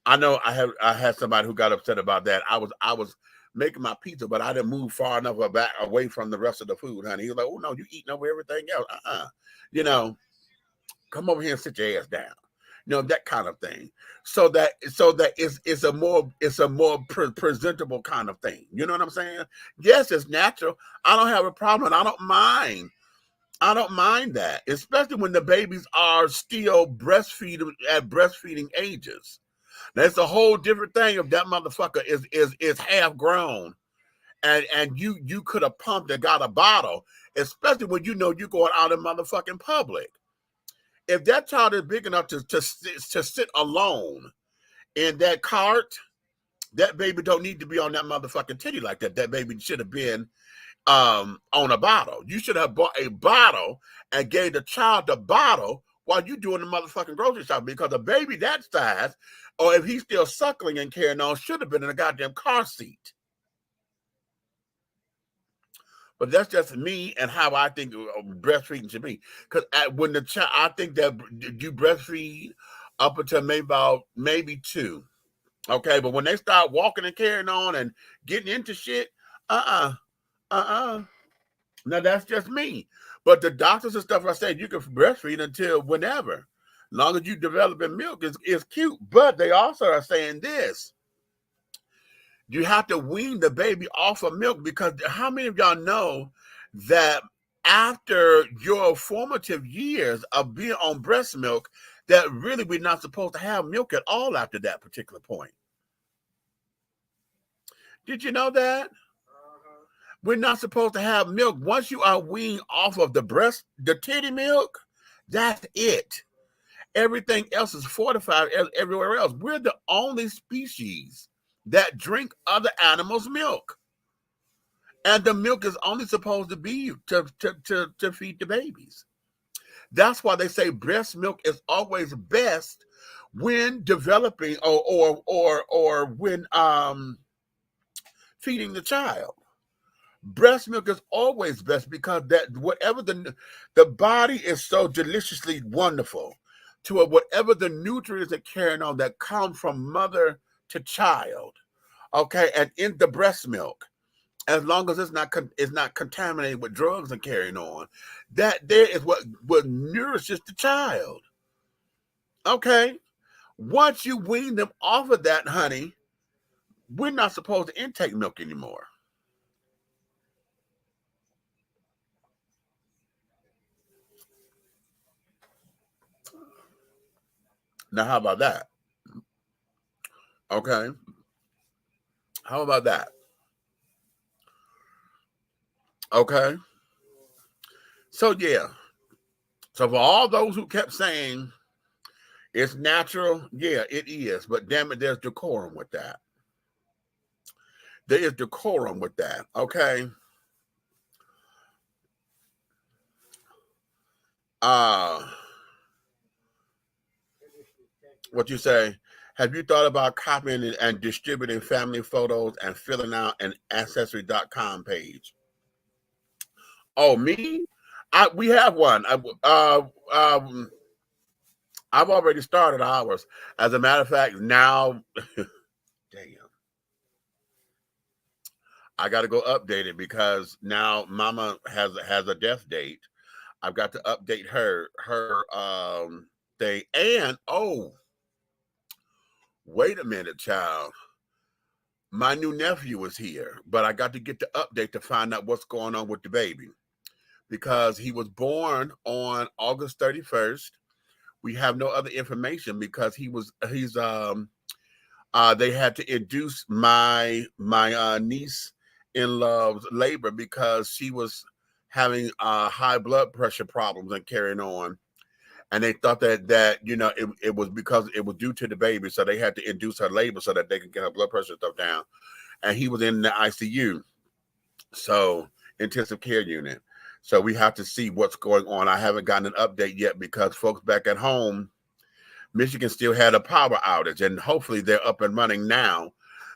[SPEAKER 1] I know I had somebody who got upset about that. I was making my pizza, but I didn't move far enough back away from the rest of the food, honey. He was like, oh no, you eating over everything else. You know, come over here and sit your ass down. You know, that kind of thing. So that it's a more presentable kind of thing. You know what I'm saying? Yes, it's natural. I don't have a problem. I don't mind that, especially when the babies are still breastfeeding at breastfeeding ages. That's a whole different thing if that motherfucker is half grown and you could have pumped and got a bottle, especially when you know you're going out in motherfucking public. If that child is big enough to sit alone in that cart, that baby don't need to be on that motherfucking titty like that. That baby should have been on a bottle. You should have bought a bottle and gave the child the bottle while you doing the motherfucking grocery shop, because a baby that size, or if he's still suckling and carrying on, should have been in a goddamn car seat. But that's just me and how I think breastfeeding should be. Because when the child, I think that you breastfeed up until maybe 2. Okay, but when they start walking and carrying on and getting into shit, Now that's just me. But the doctors and stuff I said you can breastfeed until whenever. Long as you developing milk is cute. But they also are saying this. You have to wean the baby off of milk, because how many of y'all know that after your formative years of being on breast milk, that really we're not supposed to have milk at all after that particular point? Did you know that? We're not supposed to have milk. Once you are weaned off of the titty milk, that's it. Everything else is fortified everywhere else. We're the only species that drink other animals' milk. And the milk is only supposed to be to feed the babies. That's why they say breast milk is always best when developing or when feeding the child. Breast milk is always best, because that whatever the body is so deliciously wonderful to whatever the nutrients are carrying on that come from mother to child, okay, and in the breast milk, as long as it's not contaminated with drugs and carrying on, that there is what nourishes the child. Okay, once you wean them off of that, honey, we're not supposed to intake milk anymore. Now, how about that? Okay. How about that? Okay. So, yeah. So, for all those who kept saying it's natural, yeah, it is. But damn it, there's decorum with that. There is decorum with that. Okay. What you say? Have you thought about copying and distributing family photos and filling out an Ancestry.com page? Oh, me? We have one. I've already started ours. As a matter of fact, now, damn, I got to go update it, because now Mama has a death date. I've got to update her thing. And wait a minute, child. My new nephew is here, but I got to get the update to find out what's going on with the baby, because he was born on August 31st. We have no other information, because they had to induce my niece-in-law's labor, because she was having high blood pressure problems and carrying on. And they thought that it was because it was due to the baby, so they had to induce her labor so that they could get her blood pressure stuff down. And he was in the ICU, so intensive care unit. So we have to see what's going on. I haven't gotten an update yet, because folks back at home, Michigan still had a power outage, and hopefully they're up and running now,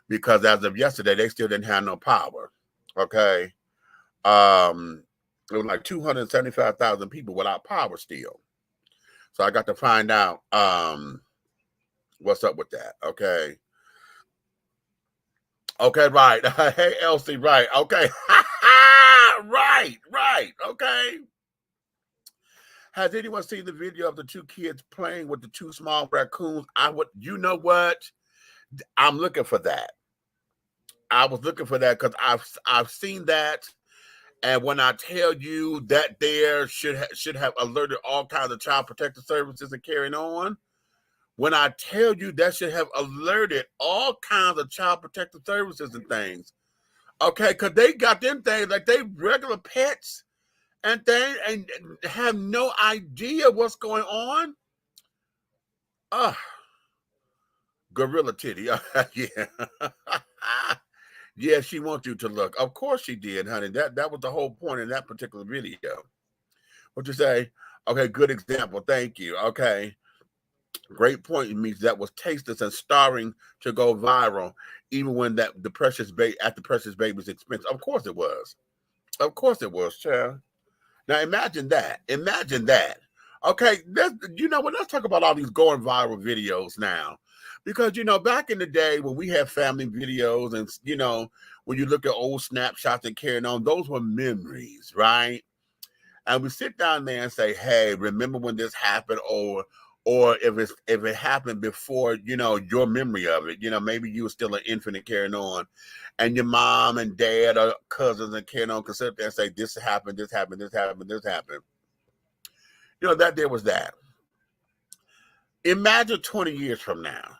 [SPEAKER 1] because as of yesterday, they still didn't have no power. Okay, it was like 275,000 people without power still. So I got to find out what's up with that. Okay. Okay, right. Hey, Elsie, right. Okay. Right. Okay. Has anyone seen the video of the two kids playing with the two small raccoons? You know what? I'm looking for that. I was looking for that, because I've seen that. And when I tell you that there should have alerted all kinds of child protective services and carrying on, when I tell you that should have alerted all kinds of child protective services and things, okay, because they got them things like they regular pets and things and have no idea what's going on. Gorilla titty. Yeah. Yeah, she wants you to look. Of course she did, honey. That was the whole point in that particular video. What you say? Okay, good example. Thank you. Okay. Great point. It means that was tasteless and starring to go viral, even when at the precious baby's expense. Of course it was. Of course it was, child. Now imagine that. Imagine that. Okay, let's talk about all these going viral videos now. Because, back in the day when we had family videos and, when you look at old snapshots and carrying on, those were memories, right? And we sit down there and say, hey, remember when this happened, or if it happened before, you know, your memory of it, you know, maybe you were still an infant and carrying on, and your mom and dad or cousins and carrying on can sit there and say, this happened, this happened, this happened, this happened. You know, that there was that. Imagine 20 years from now,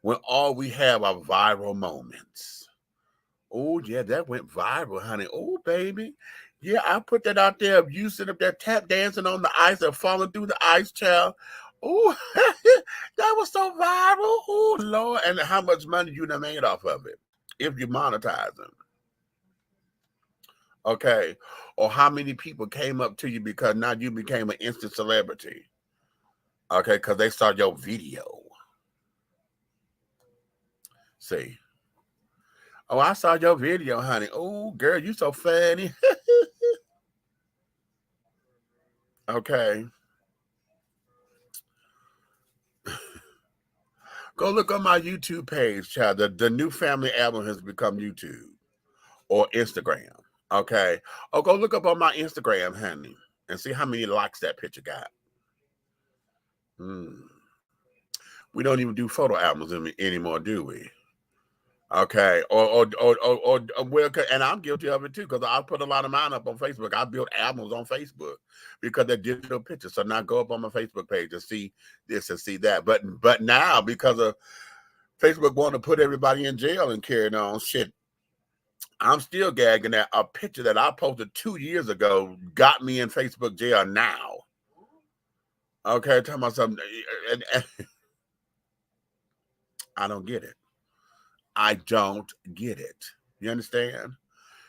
[SPEAKER 1] when all we have are viral moments. Oh, yeah, that went viral, honey. Oh, baby. Yeah, I put that out there of you sitting up there tap dancing on the ice or falling through the ice, child. Oh, that was so viral. Oh, Lord. And how much money you done made off of it if you monetize them. Okay. Or how many people came up to you because now you became an instant celebrity. Okay, because they saw your video. See. Oh, I saw your video, honey. Oh, girl, you so funny. Okay. Go look on my YouTube page, child. The new family album has become YouTube or Instagram. Okay. Oh, go look up on my Instagram, honey, and see how many likes that picture got. We don't even do photo albums anymore, do we? Okay. Or well, and I'm guilty of it too, because I put a lot of mine up on Facebook. I built albums on Facebook because they're digital pictures. So now go up on my Facebook page and see this and see that. But now, because of Facebook wanting to put everybody in jail and carrying on shit, I'm still gagging that a picture that I posted 2 years ago got me in Facebook jail now. Okay, talking about something. I don't get it. I don't get it. You understand?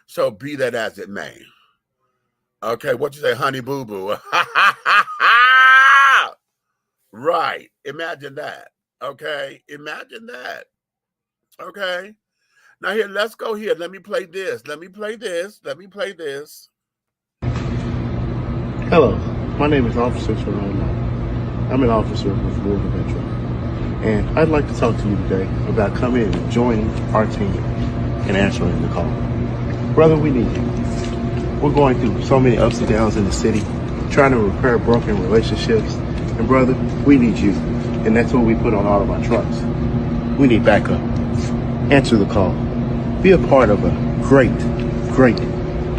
[SPEAKER 1] So be that as it may. Okay, what you say, honey boo boo? Right. Imagine that. Okay. Imagine that. Okay. Now here, let's go here. Let me play this. Let me play this. Let me play this.
[SPEAKER 7] Hello, my name is Officer Jerome. I'm an officer with Louisville Metro, and I'd like to talk to you today about coming and joining our team and answering the call. Brother, we need you. We're going through so many ups and downs in the city, trying to repair broken relationships, and brother, we need you, and that's what we put on all of our trucks. We need backup. Answer the call. Be a part of a great, great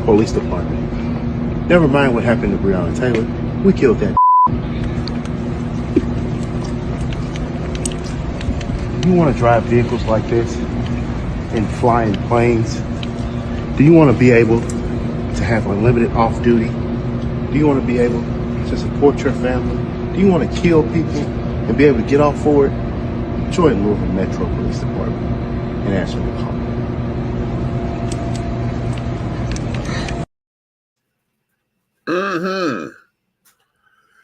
[SPEAKER 7] police department. Never mind what happened to Breonna Taylor. We killed that. You want to drive vehicles like this and fly in planes? Do you want to be able to have unlimited off-duty? Do you want to be able to support your family? Do you want to kill people and be able to get off for it? Join Louisville Metro Police Department and answer the call.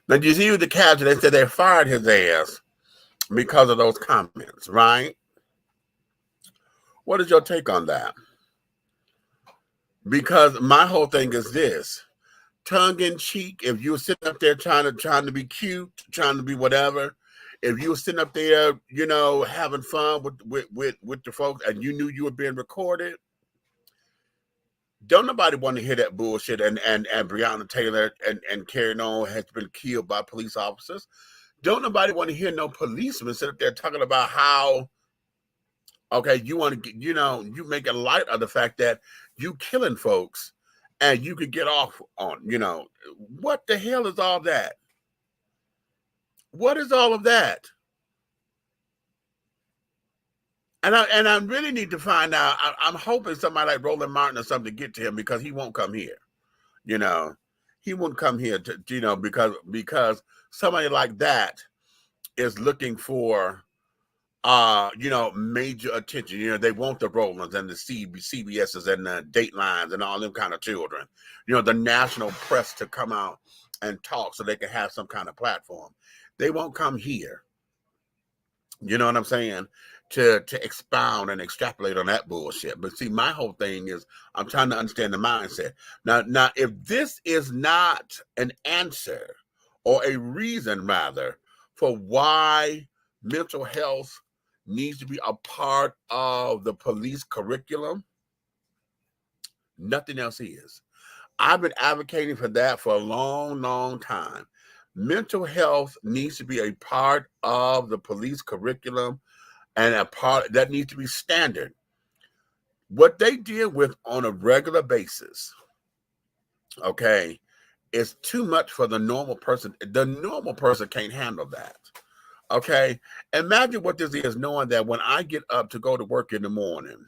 [SPEAKER 1] Now, you see the caption, they said they fired his ass because of those comments, right? What is your take on that? Because my whole thing is this: tongue in cheek. If you were sitting up there trying to be cute, trying to be whatever, if you were sitting up there, you know, having fun with the folks, and you knew you were being recorded, don't nobody want to hear that bullshit. And Breonna Taylor and carrying on has been killed by police officers. Don't nobody want to hear no policeman sit up there talking about how, okay, you want to, you know, you making light of the fact that you killing folks and you could get off on, you know, what the hell is all that? What is all of that? And I really need to find out. I'm hoping somebody like Roland Martin or something to get to him, because he won't come here. You know, he won't come here to, you know, because somebody like that is looking for, you know, major attention. You know, they want the Rolands and the CBSs and the Datelines and all them kind of children. You know, the national press to come out and talk so they can have some kind of platform. They won't come here. You know what I'm saying? To expound and extrapolate on that bullshit. But see, my whole thing is I'm trying to understand the mindset. Now, if this is not an answer or a reason rather for why mental health needs to be a part of the police curriculum. Nothing else is. I've been advocating for that for a long, long time. Mental health needs to be a part of the police curriculum, and a part that needs to be standard. What they deal with on a regular basis, okay, is too much for the normal person. The normal person can't handle that. Okay, imagine what this is, knowing that when I get up to go to work in the morning,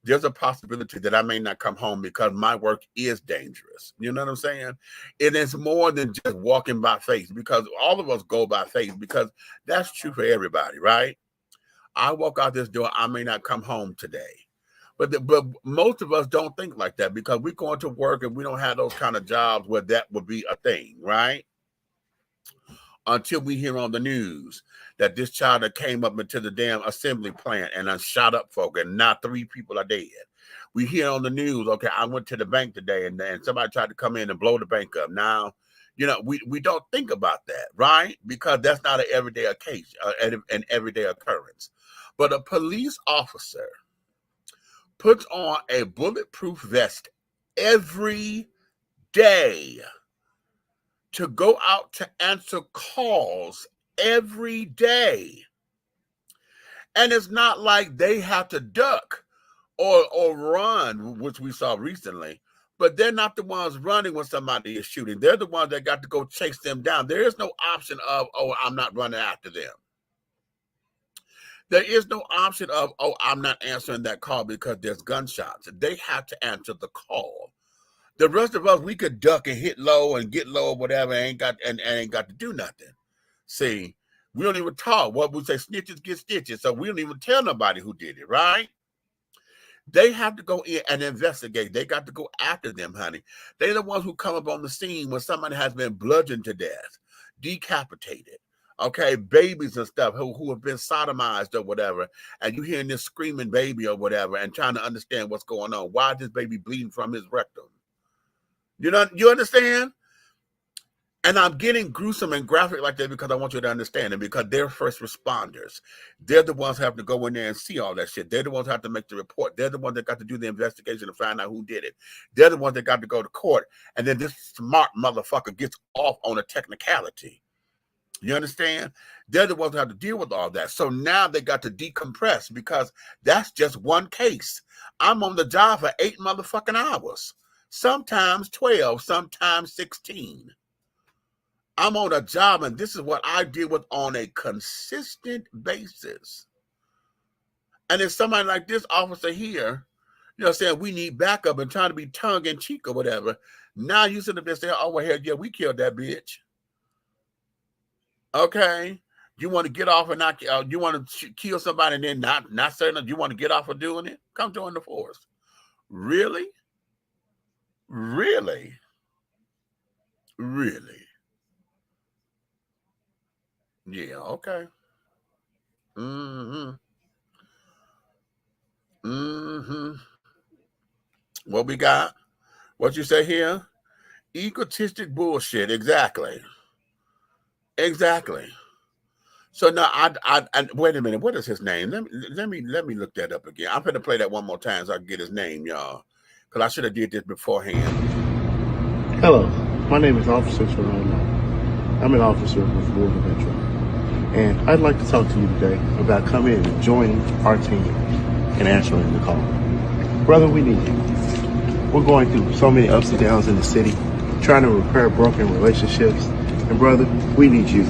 [SPEAKER 1] there's a possibility that I may not come home because my work is dangerous. You know what I'm saying? It is more than just walking by faith, because all of us go by faith, because that's true for everybody, right? I walk out this door, I may not come home today. But most of us don't think like that, because we're going to work and we don't have those kind of jobs where that would be a thing, right? Until we hear on the news that this child that came up into the damn assembly plant and shot up folk, and now 3 people are dead. We hear on the news, okay, I went to the bank today and somebody tried to come in and blow the bank up. Now, you know, we don't think about that, right? Because that's not an everyday occasion, an everyday occurrence. But a police officer puts on a bulletproof vest every day to go out to answer calls every day. And it's not like they have to duck or run, which we saw recently, but they're not the ones running when somebody is shooting. They're the ones that got to go chase them down. There is no option of, oh, I'm not running after them. There is no option of, oh, I'm not answering that call because there's gunshots. They have to answer the call. The rest of us, we could duck and hit low and get low or whatever, ain't got to do nothing. See, we don't even talk. What we say, snitches get stitches. So we don't even tell nobody who did it, right? They have to go in and investigate. They got to go after them, honey. They're the ones who come up on the scene when somebody has been bludgeoned to death, decapitated, okay, babies and stuff who have been sodomized or whatever, and you hearing this screaming baby or whatever and trying to understand what's going on. Why is this baby bleeding from his rectum? You know, you understand? And I'm getting gruesome and graphic like that because I want you to understand it, because they're first responders. They're the ones who have to go in there and see all that shit. They're the ones who have to make the report. They're the ones that got to do the investigation to find out who did it. They're the ones that got to go to court. And then this smart motherfucker gets off on a technicality. You understand? They're the ones who have to deal with all that. So now they got to decompress, because that's just one case. I'm on the job for 8 motherfucking hours. Sometimes 12, sometimes 16. I'm on a job, and this is what I deal with on a consistent basis. And if somebody like this officer here, you know, saying we need backup and trying to be tongue-in-cheek or whatever, now you sit up there and say, oh, well, hell yeah, we killed that bitch. Okay? You want to get off and not, you want to kill somebody and then not certain, you want to get off of doing it? Come join the force. Really? Really? Really? Yeah, okay. What we got? What you say here? Egotistic bullshit. Exactly. Exactly. So now I wait a minute. What is his name? Let me look that up again. I'm gonna play that one more time so I can get his name, y'all. Because I should have did this beforehand.
[SPEAKER 7] Hello, my name is Officer Jerome. I'm an officer with Florida Metro, and I'd like to talk to you today about coming and joining our team and answering the call. Brother, we need you. We're going through so many ups and downs in the city, trying to repair broken relationships, and brother, we need you,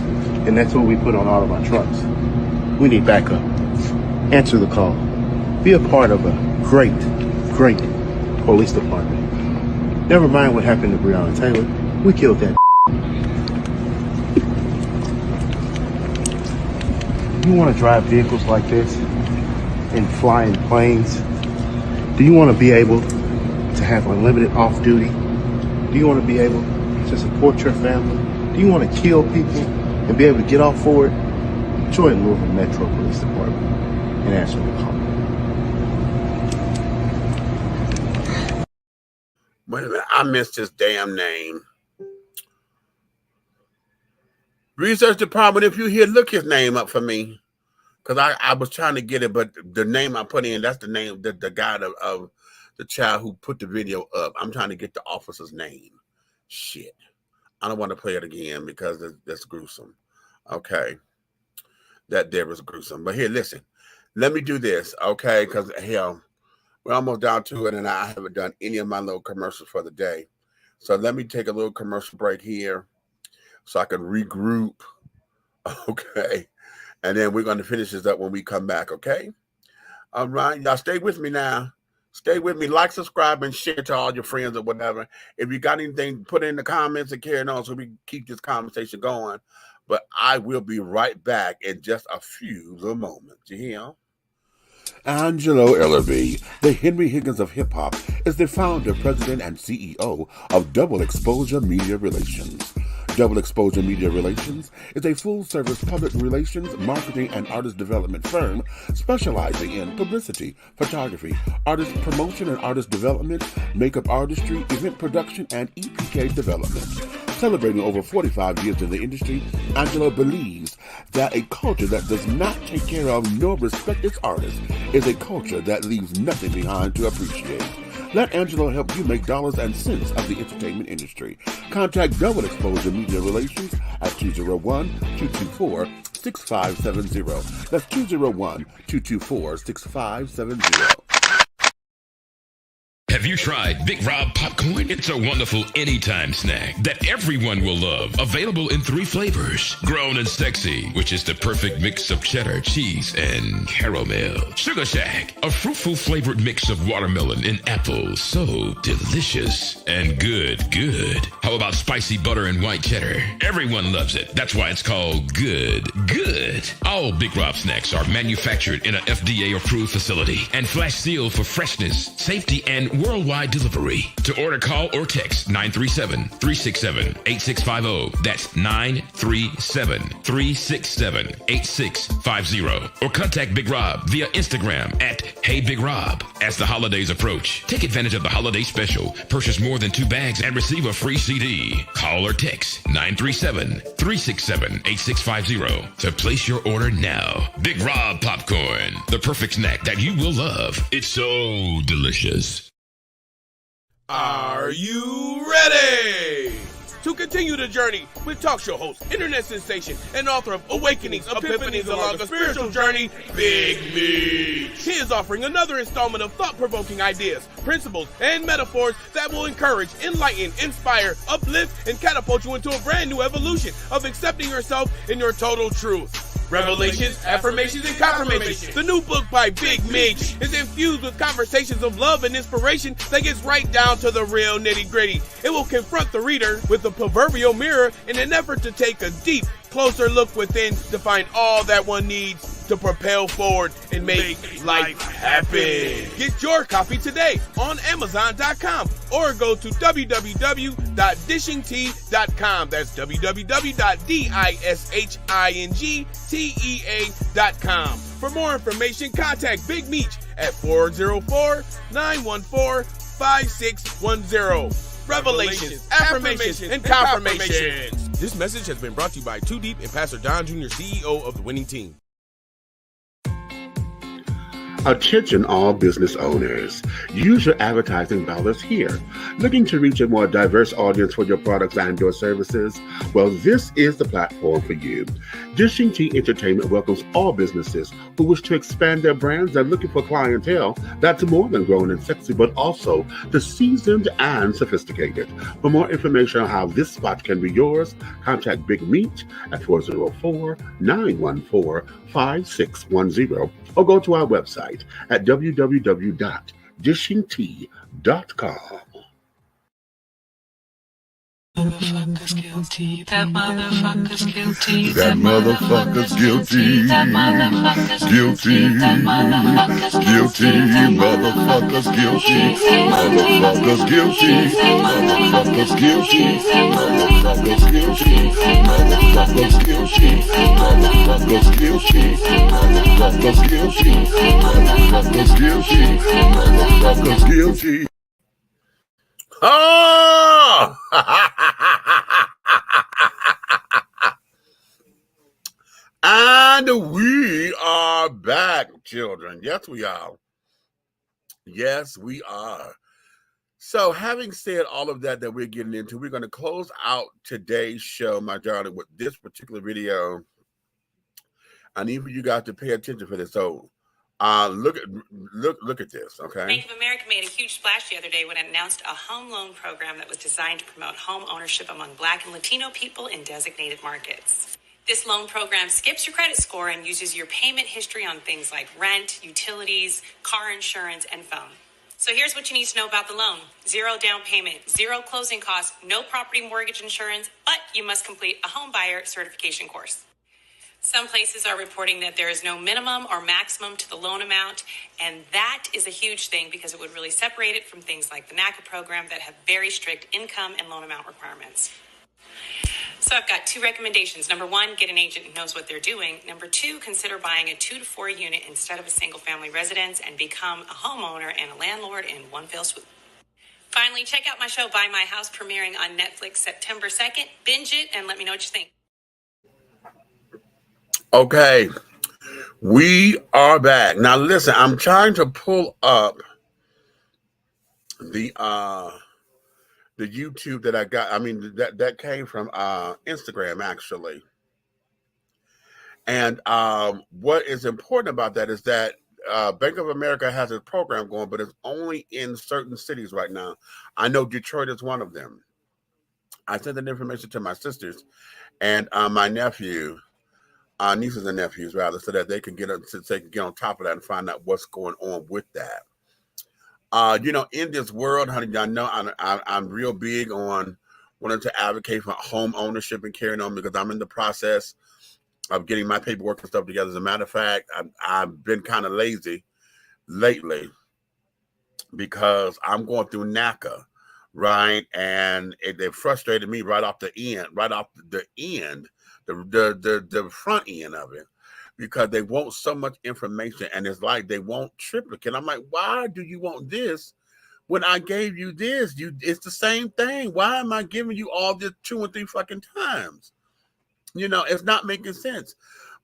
[SPEAKER 7] and that's what we put on all of our trucks. We need backup. Answer the call. Be a part of a great, great police department. Never mind what happened to Breonna Taylor. We killed that. You want to drive vehicles like this and fly in planes? Do you want to be able to have unlimited off-duty? Do you want to be able to support your family? Do you want to kill people and be able to get off for it? Join Louisville Metro Police Department and answer the call.
[SPEAKER 1] Wait a minute, I missed his damn name. Research department, if you here, look his name up for me. because I was trying to get it, but the name I put in, that's the name, the guy of the child who put the video up. I'm trying to get the officer's name. Shit. I don't want to play it again because that's gruesome. Okay. That there was gruesome. But here, listen. Let me do this, okay? Because, hell, we're almost down to it, and I haven't done any of my little commercials for the day. So let me take a little commercial break here so I can regroup, okay? And then we're going to finish this up when we come back, okay? All right, y'all stay with me now. Stay with me. Like, subscribe, and share to all your friends or whatever. If you got anything, put it in the comments and carry on so we can keep this conversation going. But I will be right back in just a few little moments. You hear?
[SPEAKER 8] Angelo Ellerby, the Henry Higgins of hip-hop, is the founder, president, and CEO of Double Exposure Media Relations. Double Exposure Media Relations is a full-service public relations, marketing, and artist development firm specializing in publicity, photography, artist promotion and artist development, makeup artistry, event production, and EPK development. Celebrating over 45 years in the industry, Angelo believes that a culture that does not take care of nor respect its artists is a culture that leaves nothing behind to appreciate. Let Angelo help you make dollars and cents of the entertainment industry. Contact Double Exposure Media Relations at 201-224-6570. That's 201-224-6570.
[SPEAKER 9] Have you tried Big Rob Popcorn? It's a wonderful anytime snack that everyone will love. Available in 3 flavors. Grown and Sexy, which is the perfect mix of cheddar, cheese, and caramel. Sugar Shack, a fruitful flavored mix of watermelon and apple. So delicious and good. How about spicy butter and white cheddar? Everyone loves it. That's why it's called good. All Big Rob snacks are manufactured in an FDA-approved facility and flash sealed for freshness, safety, and worldwide delivery. To order, call or text 937-367-8650. That's 937-367-8650. Or contact Big Rob via Instagram at Hey Big Rob. As the holidays approach, take advantage of the holiday special. Purchase more than 2 bags and receive a free CD. Call or text 937-367-8650 to place your order now. Big Rob Popcorn, the perfect snack that you will love. It's so delicious.
[SPEAKER 10] Are you ready to continue the journey with talk show host, internet sensation, and author of Awakenings, Epiphanies Along a Spiritual Journey, Big Meech? He is offering another installment of thought-provoking ideas, principles, and metaphors that will encourage, enlighten, inspire, uplift, and catapult you into a brand new evolution of accepting yourself in your total truth. Revelations, Affirmations, and Confirmations. The new book by Big Meech is infused with conversations of love and inspiration that gets right down to the real nitty-gritty. It will confront the reader with the proverbial mirror in an effort to take a deep, closer look within to find all that one needs to propel forward and make life happen. Get your copy today on Amazon.com or go to www.dishingtea.com. That's www.dishingtea.com. For more information, contact Big Meech at 404-914-5610. Revelations, Affirmations, and Confirmations. This message has been brought to you by Too Deep and Pastor Don Jr., CEO of the Winning Team.
[SPEAKER 8] Attention all business owners. Use your advertising dollars here. Looking to reach a more diverse audience for your products and your services? Well, this is the platform for you. Dishing Tea Entertainment welcomes all businesses who wish to expand their brands and looking for clientele that's more than grown and sexy, but also the seasoned and sophisticated. For more information on how this spot can be yours, contact Big Meech at 404-914-5610 or go to our website at www.dishingtea.com.
[SPEAKER 3] Motherfucker's guilty. That motherfucker's guilty.
[SPEAKER 8] That motherfucker's guilty.
[SPEAKER 3] That motherfucker's
[SPEAKER 8] Guilty.
[SPEAKER 3] That motherfucker's
[SPEAKER 8] Guilty. Motherfuckers guilty. Motherfuckers guilty. Motherfuckers guilty. Motherfuckers guilty. Motherfuckers guilty. Motherfuckers guilty. Motherfuckers guilty. Motherfuckers guilty. Motherfuckers guilty.
[SPEAKER 1] Oh! And we are children. Yes, we are. Yes, we are. So having said all of that we're getting into, we're going to close out today's show, my darling, with this particular video. I need for you guys to pay attention for this. So look at this, okay?
[SPEAKER 11] Bank of America made a huge splash the other day when it announced a home loan program that was designed to promote home ownership among Black and Latino people in designated markets. This loan program skips your credit score and uses your payment history on things like rent, utilities, car insurance, and phone. So here's what you need to know about the loan. 0 down payment, 0 closing costs, no property mortgage insurance, but you must complete a home buyer certification course. Some places are reporting that there is no minimum or maximum to the loan amount, and that is a huge thing because it would really separate it from things like the NACA program that have very strict income and loan amount requirements. So I've got 2 recommendations. Number 1, get an agent who knows what they're doing. Number 2, consider buying a 2 to 4 unit instead of a single family residence and become a homeowner and a landlord in one fell swoop. Finally, check out my show, Buy My House, premiering on Netflix September 2nd. Binge it and let me know what you think.
[SPEAKER 1] Okay, we are back. Now listen, I'm trying to pull up the YouTube that I got. I mean, that came from Instagram, actually. And what is important about that is that Bank of America has a program going, but it's only in certain cities right now. I know Detroit is one of them. I sent that information to my sisters and my nephew, nieces and nephews rather, so that they can get on top of that and find out what's going on with that. In this world, honey, I know I'm real big on wanting to advocate for home ownership and carrying on because I'm in the process of getting my paperwork and stuff together. As a matter of fact, I've been kind of lazy lately because I'm going through NACA, right? And it frustrated me right off the end, the front end of it, because they want so much information and it's like they want triplicate. I'm like, why do you want this when I gave you this? It's the same thing. Why am I giving you all this 2 and 3 fucking times? It's not making sense.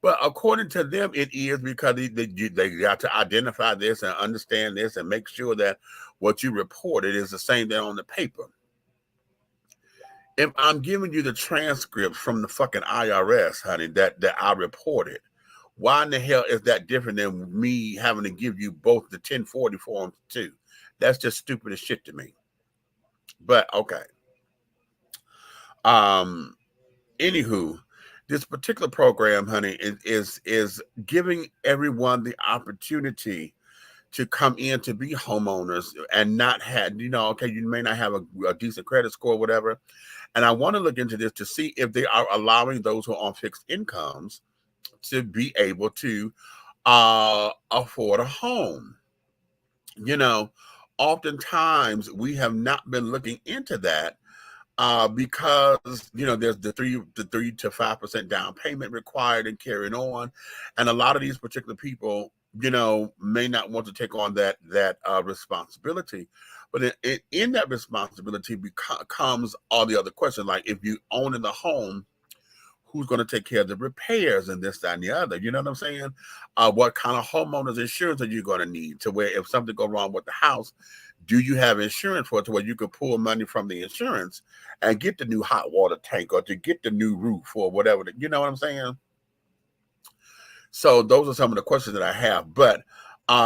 [SPEAKER 1] But according to them, it is because they got to identify this and understand this and make sure that what you reported is the same thing on the paper. If I'm giving you the transcript from the fucking IRS, honey, that I reported, why in the hell is that different than me having to give you both the 1040 forms too? That's just stupid as shit to me. But okay. Anywho, this particular program, honey, is giving everyone the opportunity to come in to be homeowners and not have, okay, you may not have a decent credit score or whatever. And I want to look into this to see if they are allowing those who are on fixed incomes to be able to afford a home. Oftentimes we have not been looking into that because there's the 3 to 5% down payment required and carrying on, and a lot of these particular people may not want to take on that responsibility. But in that responsibility comes all the other questions, like if you own in the home, who's going to take care of the repairs and this, that, and the other? You know what I'm saying? What kind of homeowners insurance are you going to need to where if something goes wrong with the house, do you have insurance for it to where you could pull money from the insurance and get the new hot water tank or to get the new roof or whatever? You know what I'm saying? So those are some of the questions that I have. But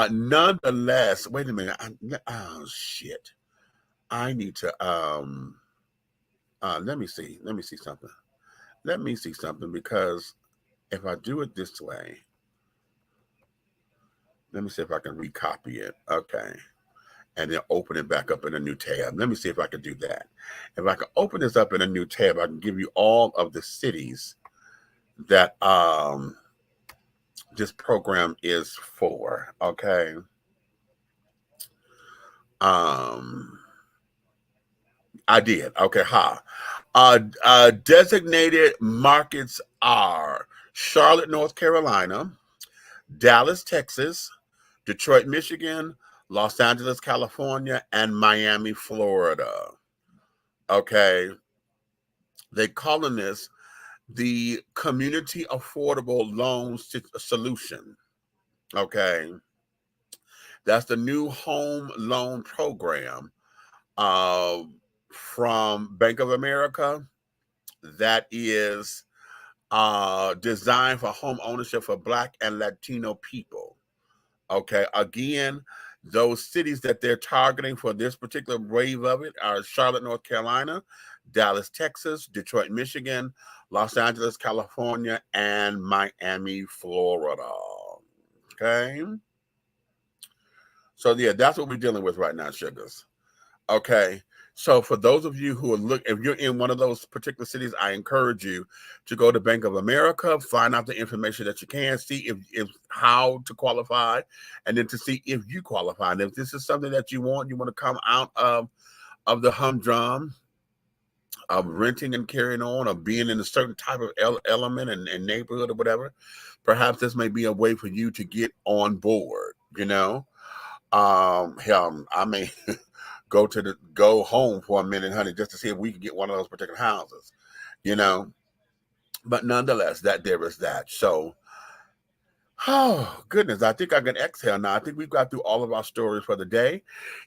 [SPEAKER 1] nonetheless, wait a minute. Oh, shit. I need to, let me see something. Let me see something, because if I do it this way, let me see if I can recopy it. Okay. And then open it back up in a new tab. Let me see if I can do that. If I can open this up in a new tab, I can give you all of the cities that this program is for. Okay. I did. Okay. Designated markets are Charlotte, North Carolina, Dallas, Texas, Detroit, Michigan, Los Angeles, California, and Miami, Florida. Okay. They're calling this the Community Affordable Loan Solution. Okay. That's the new home loan program from Bank of America that is designed for home ownership for Black and Latino people. Okay, again, those cities that they're targeting for this particular wave of it are Charlotte, North Carolina, Dallas, Texas, Detroit, Michigan, Los Angeles, California, and Miami, Florida. Okay. So yeah, that's what we're dealing with right now, sugars. Okay. So for those of you who are if you're in one of those particular cities, I encourage you to go to Bank of America, find out the information that you can, see if how to qualify, and then to see if you qualify. And if this is something that you want to come out of the humdrum of renting and carrying on, or being in a certain type of element and neighborhood or whatever, perhaps this may be a way for you to get on board. Hell, I may go home for a minute, honey, just to see if we can get one of those particular houses, But nonetheless, there is that. So, oh goodness, I think I can exhale now. I think we've got through all of our stories for the day.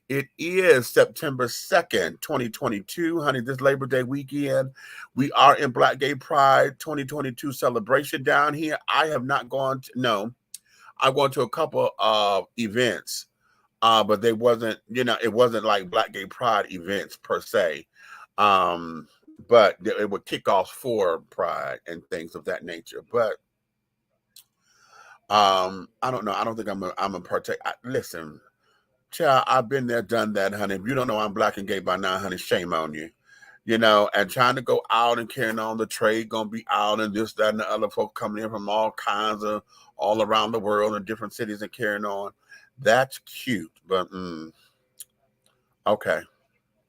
[SPEAKER 1] It is September 2nd, 2022, honey. This Labor Day weekend, we are in Black Gay Pride 2022 celebration down here. I have not gone to, no, I've gone to a couple of events. But they wasn't, it wasn't like Black Gay Pride events per se. But it would kick off for Pride and things of that nature. But I don't know. I don't think I'm a partake. Listen, child, I've been there, done that, honey. If you don't know I'm Black and gay by now, honey, shame on you. And trying to go out and carrying on the trade, gonna be out and this, that, and the other folk coming in from all kinds of all around the world in different cities and carrying on. That's cute, but okay,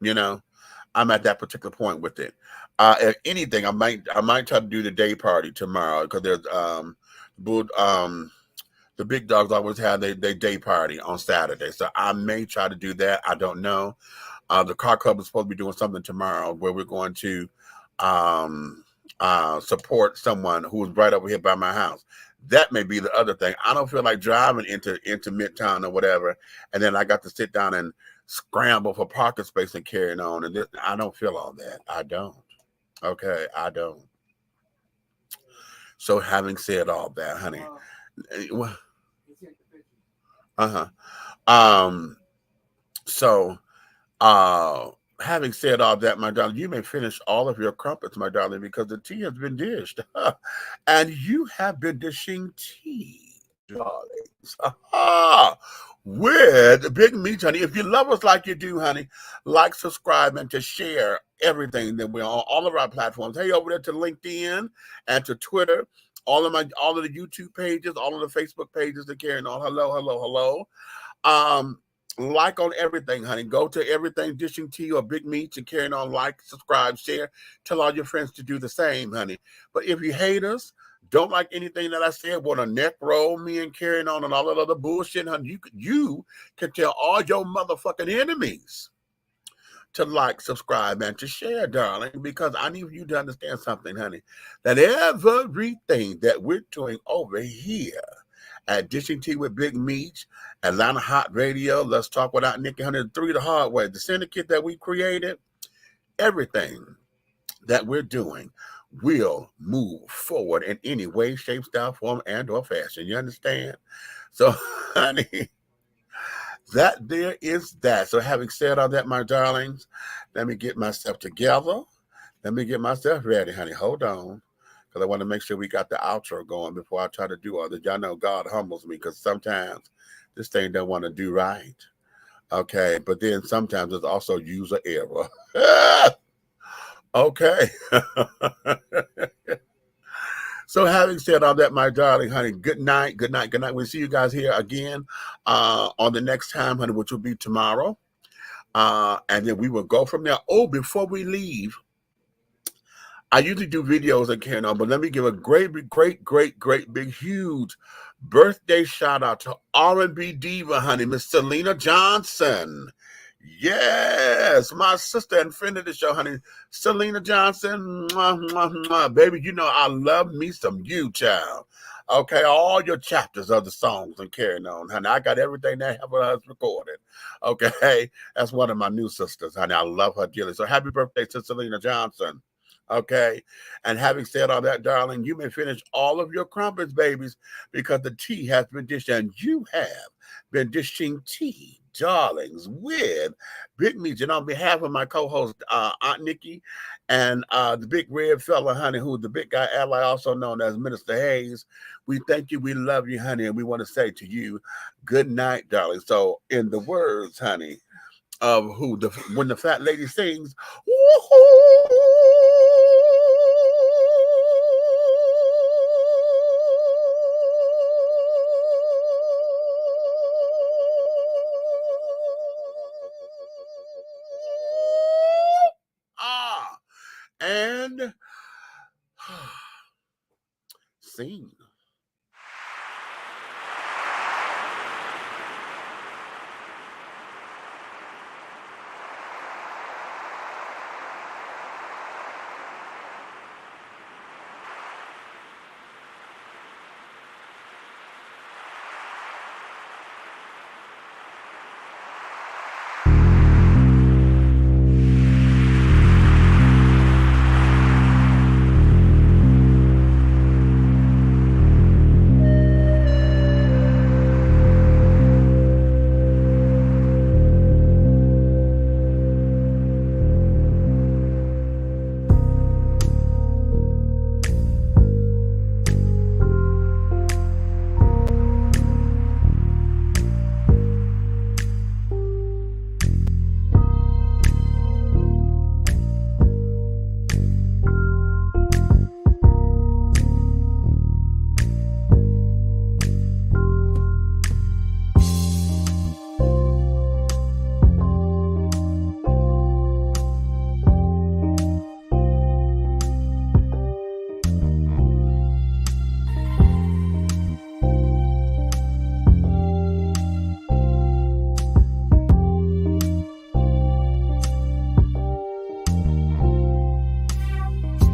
[SPEAKER 1] I'm at that particular point with it. If anything, I might try to do the day party tomorrow, because there's the big dogs always have their day party on Saturday, so I may try to do that. I don't know. The car club is supposed to be doing something tomorrow where we're going to support someone who's right over here by my house. That may be the other thing. I don't feel like driving into Midtown or whatever, and then I got to sit down and scramble for parking space and carrying on. And I don't feel all that. I don't. Okay, I don't. So having said all that, honey, having said all that, my darling, you may finish all of your crumpets, my darling, because the tea has been dished. And you have been dishing tea, darlings. With Big Meech, honey. If you love us like you do, honey, like, subscribe, and to share everything that we're on all of our platforms. Hey, over there to LinkedIn and to Twitter, all of the YouTube pages, all of the Facebook pages that carrying on. Hello. Like on everything, honey. Go to everything Dishing Tea or Big Meech and carrying on. Like, subscribe, share. Tell all your friends to do the same, honey. But if you hate us, don't like anything that I said, want to neck roll me and carrying on and all that other bullshit, honey, you can tell all your motherfucking enemies to like, subscribe, and to share, darling, because I need you to understand something, honey, that everything that we're doing over here at Dishing Tea with Big Meech, Atlanta Hot Radio, Let's Talk Without Nikki 103 the Hard Way, the syndicate that we created, everything that we're doing will move forward in any way, shape, style, form, and or fashion. You understand? So, honey, that there is that. So having said all that, my darlings, let me get myself together. Let me get myself ready, honey. Hold on. Because I want to make sure we got the outro going before I try to do all this. Y'all know God humbles me, because sometimes this thing don't want to do right. Okay. But then sometimes it's also user error. Okay. So having said all that, my darling, honey, good night. We'll see you guys here again on the next time, honey, which will be tomorrow. And then we will go from there. Oh, before we leave, I usually do videos and carrying on, but let me give a great, big, huge birthday shout out to R&B diva, honey, Miss Selena Johnson. Yes, my sister and friend of the show, honey, Selena Johnson. Mwah, mwah, mwah. Baby, you know I love me some you, child. Okay, all your chapters of the songs and carrying on, honey. I got everything that Heaven has recorded. Okay, that's one of my new sisters, honey. I love her dearly. So happy birthday to Selena Johnson. Okay, and having said all that, darling, you may finish all of your crumpets, babies, because the tea has been dished, and you have been dishing tea, darlings, with Big Meech. And on behalf of my co-host, Aunt Nikki, and the big red fella, honey, who's the big guy ally, also known as Minister Hayes, we thank you, we love you, honey, and we want to say to you, good night, darling. So in the words, honey, of when the fat lady sings, and sing.